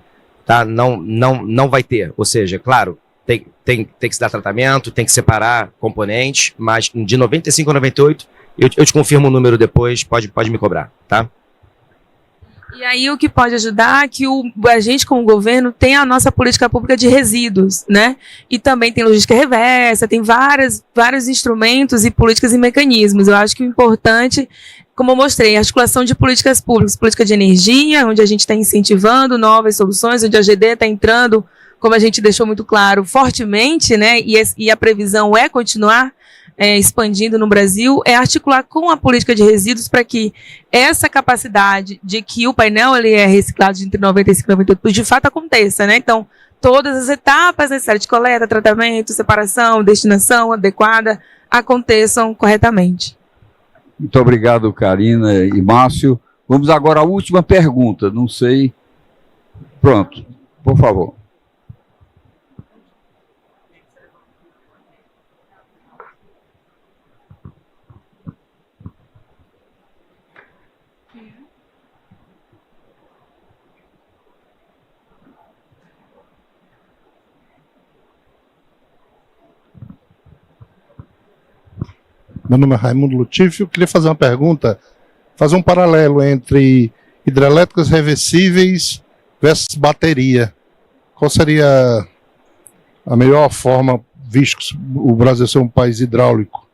Tá? Não vai ter, ou seja, claro, tem que se dar tratamento, tem que separar componentes, mas de 95% a 98%, eu te confirmo o número depois, pode me cobrar, tá? E aí o que pode ajudar é que a gente, como governo, tem a nossa política pública de resíduos, né? E também tem logística reversa, tem vários instrumentos e políticas e mecanismos. Eu acho que o importante, como eu mostrei, a articulação de políticas públicas, política de energia, onde a gente está incentivando novas soluções, onde a GD está entrando, como a gente deixou muito claro, fortemente, né? E a previsão é continuar expandindo no Brasil, é articular com a política de resíduos para que essa capacidade de que o painel ele é reciclado entre 95% e 98% de fato aconteça, né? Então, todas as etapas necessárias de coleta, tratamento, separação, destinação adequada aconteçam corretamente. Muito obrigado, Karina e Márcio. Vamos agora à última pergunta, não sei. Pronto, por favor. Meu nome é Raimundo Lutif. Eu queria fazer uma pergunta, fazer um paralelo entre hidrelétricas reversíveis versus bateria. Qual seria a melhor forma, visto que o Brasil ser um país hidráulico?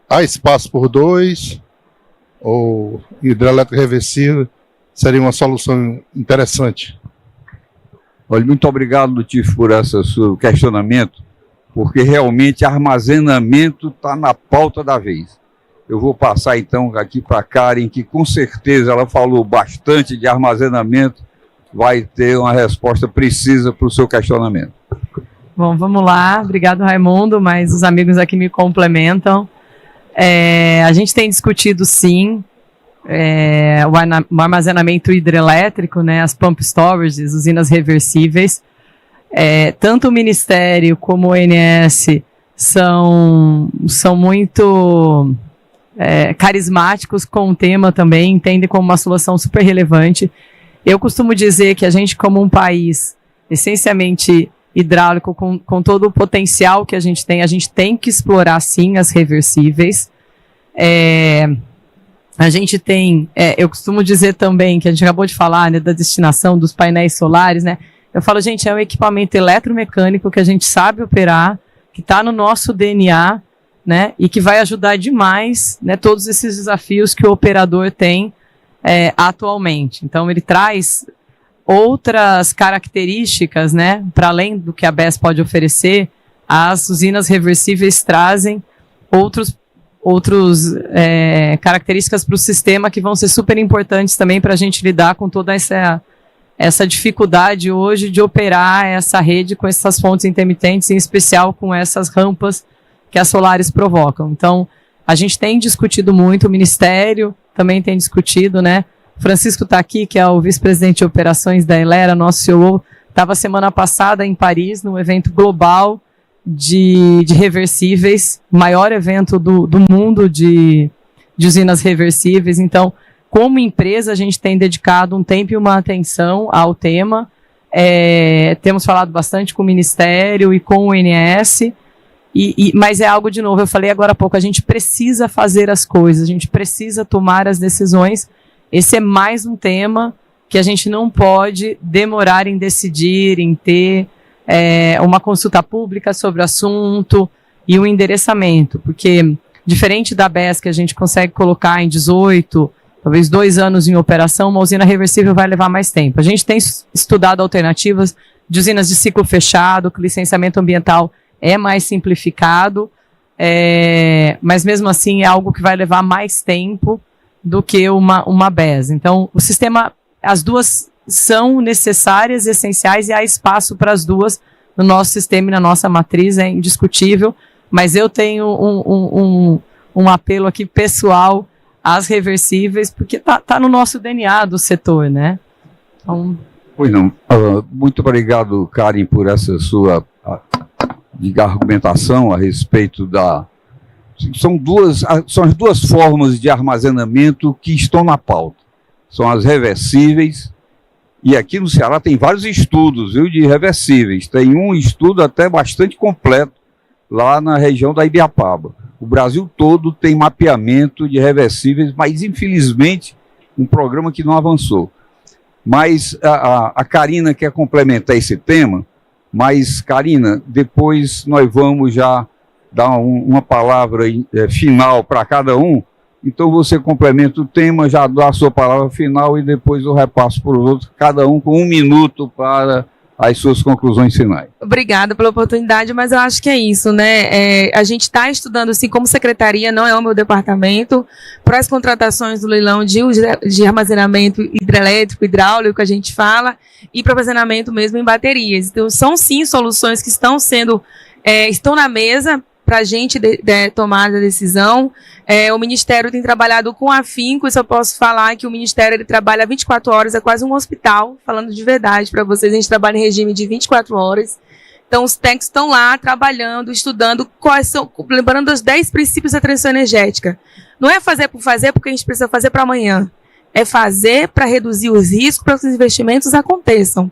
Há espaço por dois? Ou hidrelétrica reversível seria uma solução interessante? Olha, muito obrigado, Lutif, por esse seu questionamento, porque realmente armazenamento está na pauta da vez. Eu vou passar então aqui para a Karen, que com certeza ela falou bastante de armazenamento, vai ter uma resposta precisa para o seu questionamento. Bom, vamos lá. Obrigado, Raimundo, mas os amigos aqui me complementam. A gente tem discutido, sim, o armazenamento hidrelétrico, né, as pump storages, usinas reversíveis. Tanto o Ministério como o ONS são muito carismáticos com o tema também, entendem como uma solução super relevante. Eu costumo dizer que a gente, como um país essencialmente hidráulico, com todo o potencial que a gente tem que explorar sim as reversíveis. A gente tem, eu costumo dizer também, que a gente acabou de falar, né, da destinação dos painéis solares, né? Eu falo, gente, é um equipamento eletromecânico que a gente sabe operar, que está no nosso DNA, né, e que vai ajudar demais, né, todos esses desafios que o operador tem atualmente. Então, ele traz outras características, né, para além do que a BES pode oferecer. As usinas reversíveis trazem outros características para o sistema que vão ser super importantes também para a gente lidar com toda essa dificuldade hoje de operar essa rede com essas fontes intermitentes, em especial com essas rampas que as solares provocam. Então, a gente tem discutido muito, o Ministério também tem discutido, né? Francisco está aqui, que é o vice-presidente de operações da Elera, nosso CEO, estava semana passada em Paris, num evento global de reversíveis, maior evento do mundo de usinas reversíveis. Então, como empresa, a gente tem dedicado um tempo e uma atenção ao tema. Temos falado bastante com o Ministério e com o ONS, mas é algo, de novo, eu falei agora há pouco, a gente precisa fazer as coisas, a gente precisa tomar as decisões. Esse é mais um tema que a gente não pode demorar em decidir, em ter uma consulta pública sobre o assunto e o endereçamento, porque diferente da BES, que a gente consegue colocar em 18, talvez 2 anos em operação, uma usina reversível vai levar mais tempo. A gente tem estudado alternativas de usinas de ciclo fechado, que o licenciamento ambiental é mais simplificado, mas mesmo assim é algo que vai levar mais tempo do que uma BES. Então, o sistema, as duas são necessárias, essenciais, e há espaço para as duas no nosso sistema e na nossa matriz, é indiscutível, mas eu tenho um apelo aqui pessoal às reversíveis, porque tá no nosso DNA do setor, né? Então... Pois não. Muito obrigado, Karen, por essa sua argumentação a respeito da... São as duas formas de armazenamento que estão na pauta. São as reversíveis, e aqui no Ceará tem vários estudos, viu, de reversíveis. Tem um estudo até bastante completo lá na região da Ibiapaba. O Brasil todo tem mapeamento de reversíveis, mas infelizmente um programa que não avançou. Mas a Karina quer complementar esse tema, mas Karina, depois nós vamos já dar uma palavra final para cada um. Então você complementa o tema, já dá a sua palavra final e depois eu repasso para os outros, cada um com 1 minuto para as suas conclusões finais. Obrigada pela oportunidade, mas eu acho que é isso, né? A gente está estudando, assim, como secretaria, não é o meu departamento, para as contratações do leilão de armazenamento hidrelétrico, hidráulico, a gente fala, e para armazenamento mesmo em baterias. Então, são sim soluções que estão na mesa para a gente tomar a decisão. O Ministério tem trabalhado com afinco, isso eu posso falar que o Ministério ele trabalha 24 horas, é quase um hospital, falando de verdade para vocês, a gente trabalha em regime de 24 horas. Então os técnicos estão lá trabalhando, estudando quais são, lembrando os 10 princípios da transição energética. Não é fazer por fazer porque a gente precisa fazer para amanhã. É fazer para reduzir os riscos para que os investimentos aconteçam.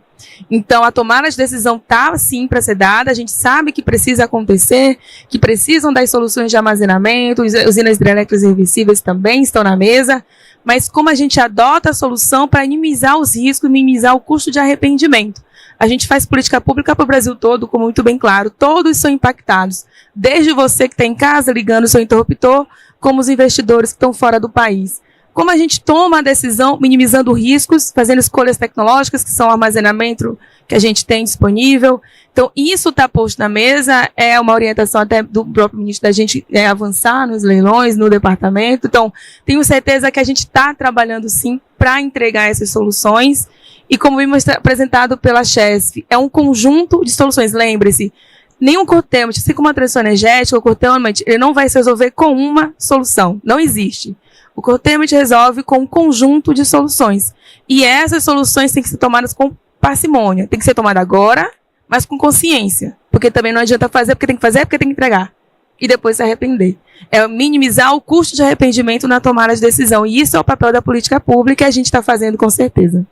Então, a tomada de decisão está, sim, para ser dada. A gente sabe que precisa acontecer, que precisam das soluções de armazenamento, usinas hidrelétricas reversíveis também estão na mesa, mas como a gente adota a solução para minimizar os riscos, minimizar o custo de arrependimento. A gente faz política pública para o Brasil todo, como muito bem claro, todos são impactados, desde você que está em casa ligando o seu interruptor, como os investidores que estão fora do país. Como a gente toma a decisão minimizando riscos, fazendo escolhas tecnológicas, que são o armazenamento que a gente tem disponível. Então, isso está posto na mesa, é uma orientação até do próprio ministro da gente avançar nos leilões, no departamento. Então, tenho certeza que a gente está trabalhando, sim, para entregar essas soluções. E como vimos apresentado pela CHESF, é um conjunto de soluções. Lembre-se, nenhum curtailment, assim como a transição energética, o curtailment, ele não vai se resolver com uma solução. Não existe. O curtailment resolve com um conjunto de soluções. E essas soluções têm que ser tomadas com parcimônia. Tem que ser tomada agora, mas com consciência. Porque também não adianta fazer porque tem que fazer, porque tem que entregar. E depois se arrepender. É minimizar o custo de arrependimento na tomada de decisão. E isso é o papel da política pública e a gente está fazendo com certeza.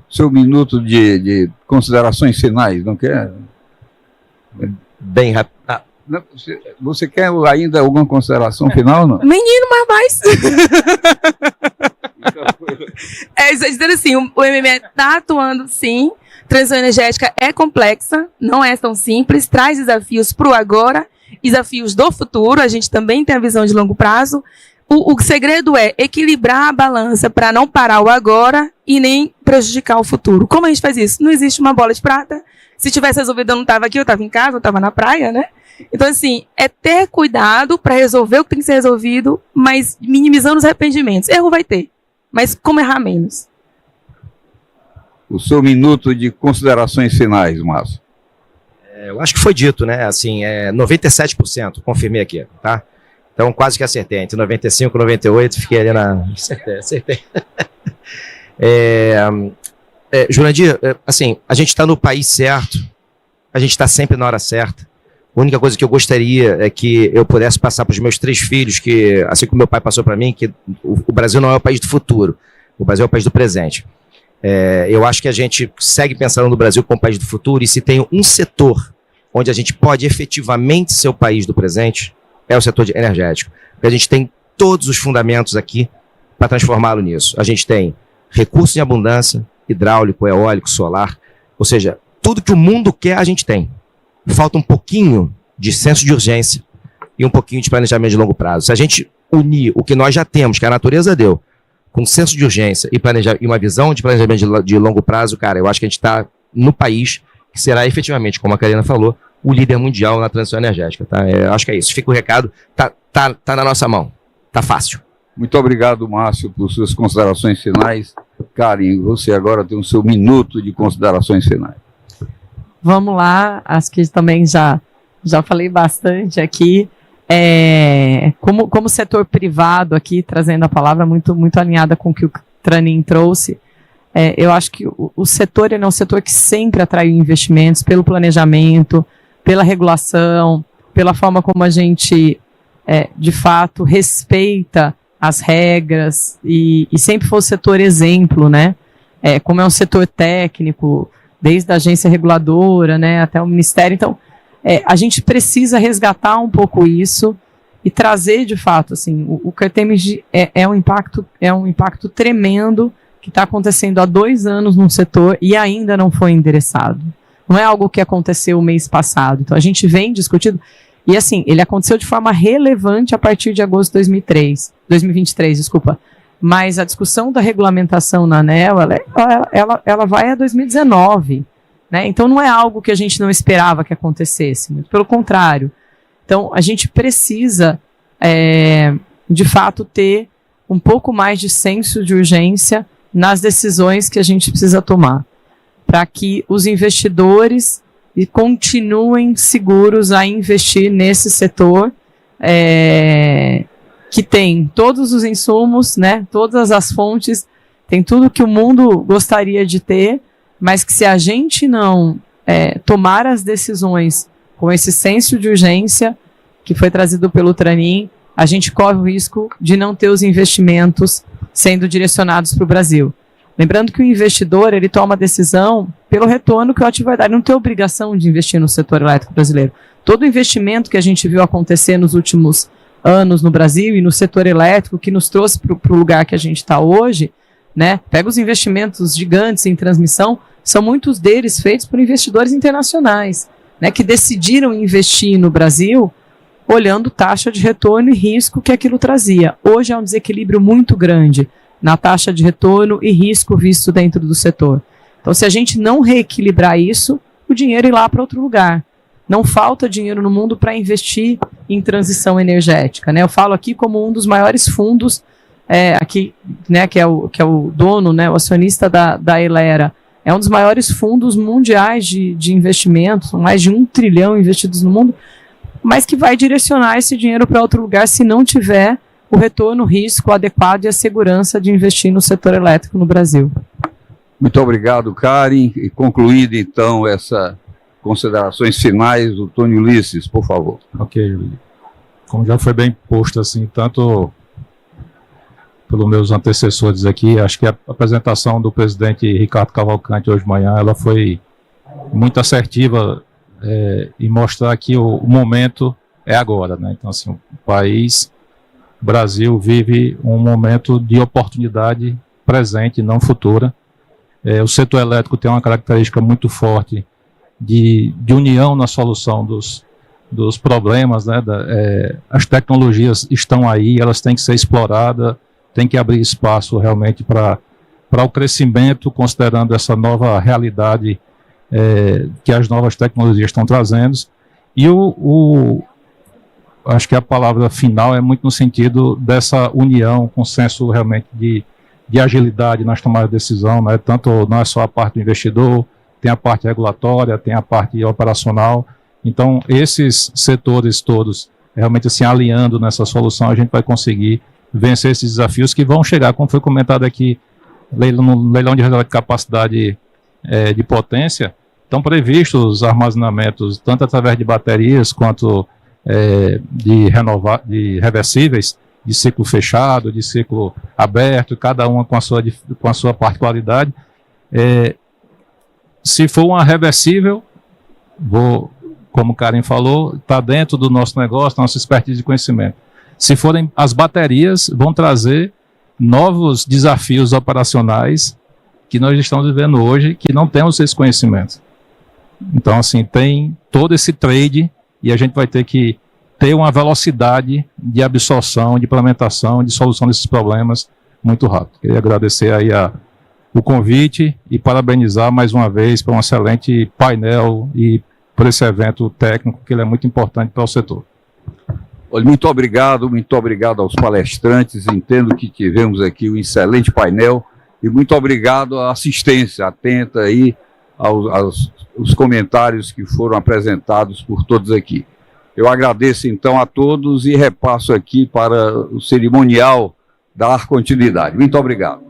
Seu minuto de considerações finais, não quer? Bem rápido. Você quer ainda alguma consideração final? Não? Menino, mas dizendo assim, o MME está atuando, sim. Transição energética é complexa, não é tão simples, traz desafios para o agora, desafios do futuro, a gente também tem a visão de longo prazo. O segredo é equilibrar a balança para não parar o agora e nem prejudicar o futuro. Como a gente faz isso? Não existe uma bola de prata. Se tivesse resolvido, eu não estava aqui, eu estava em casa, eu estava na praia, né? Então, assim, é ter cuidado para resolver o que tem que ser resolvido, mas minimizando os arrependimentos. Erro vai ter, mas como errar menos? O seu minuto de considerações finais, Márcio. Eu acho que foi dito, né? Assim, 97%, confirmei aqui, tá? Então, quase que acertei. Entre 95 e 98, fiquei ali na... Acertei. Jurandir, assim, a gente está no país certo, a gente está sempre na hora certa. A única coisa que eu gostaria é que eu pudesse passar para os meus 3 filhos, que, assim como meu pai passou para mim, que o Brasil não é o país do futuro, o Brasil é o país do presente. Eu acho que a gente segue pensando no Brasil como país do futuro, e se tem um setor onde a gente pode efetivamente ser o país do presente, é o setor energético. Porque a gente tem todos os fundamentos aqui para transformá-lo nisso. A gente tem recursos em abundância, hidráulico, eólico, solar, ou seja, tudo que o mundo quer a gente tem. Falta um pouquinho de senso de urgência e um pouquinho de planejamento de longo prazo. Se a gente unir o que nós já temos, que a natureza deu, com senso de urgência e uma visão de planejamento de longo prazo, cara, eu acho que a gente está no país que será efetivamente, como a Karina falou, o líder mundial na transição energética. Tá? Acho que é isso. Fica o recado. Tá na nossa mão. Tá fácil. Muito obrigado, Márcio, por suas considerações finais. Karen, você agora tem o seu minuto de considerações finais. Vamos lá, acho que também já falei bastante aqui. Como setor privado aqui, trazendo a palavra muito alinhada com o que o Tranin trouxe, eu acho que o setor é um setor que sempre atraiu investimentos pelo planejamento, pela regulação, pela forma como a gente, de fato, respeita as regras e sempre foi o setor exemplo, né? Como é um setor técnico, desde a agência reguladora, né, até o Ministério. Então, a gente precisa resgatar um pouco isso e trazer, de fato, assim, o curtailment é um impacto tremendo que está acontecendo há 2 anos no setor e ainda não foi endereçado. Não é algo que aconteceu o mês passado. Então, a gente vem discutindo. E, assim, ele aconteceu de forma relevante a partir de agosto de 2023, desculpa. Mas a discussão da regulamentação na ANEEL, ela vai a 2019. Né? Então, não é algo que a gente não esperava que acontecesse. Muito pelo contrário. Então, a gente precisa, de fato, ter um pouco mais de senso de urgência nas decisões que a gente precisa tomar, para que os investidores continuem seguros a investir nesse setor que tem todos os insumos, né, todas as fontes, tem tudo que o mundo gostaria de ter, mas que se a gente não tomar as decisões com esse senso de urgência que foi trazido pelo Tranin, a gente corre o risco de não ter os investimentos sendo direcionados para o Brasil. Lembrando que o investidor, ele toma a decisão pelo retorno que o ativo vai dar. Ele não tem obrigação de investir no setor elétrico brasileiro. Todo o investimento que a gente viu acontecer nos últimos anos no Brasil e no setor elétrico, que nos trouxe para o lugar que a gente está hoje, né? Pega os investimentos gigantes em transmissão, são muitos deles feitos por investidores internacionais, né? Que decidiram investir no Brasil olhando taxa de retorno e risco que aquilo trazia. Hoje é um desequilíbrio muito grande na taxa de retorno e risco visto dentro do setor. Então, se a gente não reequilibrar isso, o dinheiro irá para outro lugar. Não falta dinheiro no mundo para investir em transição energética, né? Eu falo aqui como um dos maiores fundos, aqui, né, que é o dono, né, o acionista da Elera. É um dos maiores fundos mundiais de investimentos, são mais de 1 trilhão investidos no mundo, mas que vai direcionar esse dinheiro para outro lugar se não tiver o retorno, o risco adequado e a segurança de investir no setor elétrico no Brasil. Muito obrigado, Karen. E concluído, então, essas considerações finais, o Tony Ulisses, por favor. Ok. Como já foi bem posto, assim, tanto pelos meus antecessores aqui, acho que a apresentação do presidente Ricardo Cavalcante hoje de manhã, ela foi muito assertiva em mostrar que o momento é agora, né? Então, assim, o país, o Brasil, vive um momento de oportunidade presente, não futura. O setor elétrico tem uma característica muito forte de união na solução dos problemas, né? As tecnologias estão aí, elas têm que ser exploradas, tem que abrir espaço realmente para o crescimento, considerando essa nova realidade que as novas tecnologias estão trazendo. E acho que a palavra final é muito no sentido dessa união, consenso realmente de agilidade nas tomadas de decisão, né? Tanto não é só a parte do investidor, tem a parte regulatória, tem a parte operacional. Então, esses setores todos, realmente assim, alinhando nessa solução, a gente vai conseguir vencer esses desafios que vão chegar, como foi comentado aqui, no leilão de reserva de capacidade de potência, estão previstos armazenamentos, tanto através de baterias, quanto de reversíveis, de ciclo fechado, de ciclo aberto, cada uma com a sua particularidade. Se for uma reversível, como o Karen falou, está dentro do nosso negócio, nossa expertise de conhecimento. Se forem as baterias, vão trazer novos desafios operacionais que nós estamos vivendo hoje, que não temos esse conhecimento. Então, assim, tem todo esse trade e a gente vai ter que ter uma velocidade de absorção, de implementação, de solução desses problemas muito rápido. Queria agradecer aí o convite e parabenizar mais uma vez por um excelente painel e por esse evento técnico, que ele é muito importante para o setor. Olha, muito obrigado aos palestrantes. Entendo que tivemos aqui um excelente painel e muito obrigado à assistência atenta aí aos comentários que foram apresentados por todos aqui. Eu agradeço então a todos e repasso aqui para o cerimonial dar continuidade. Muito obrigado.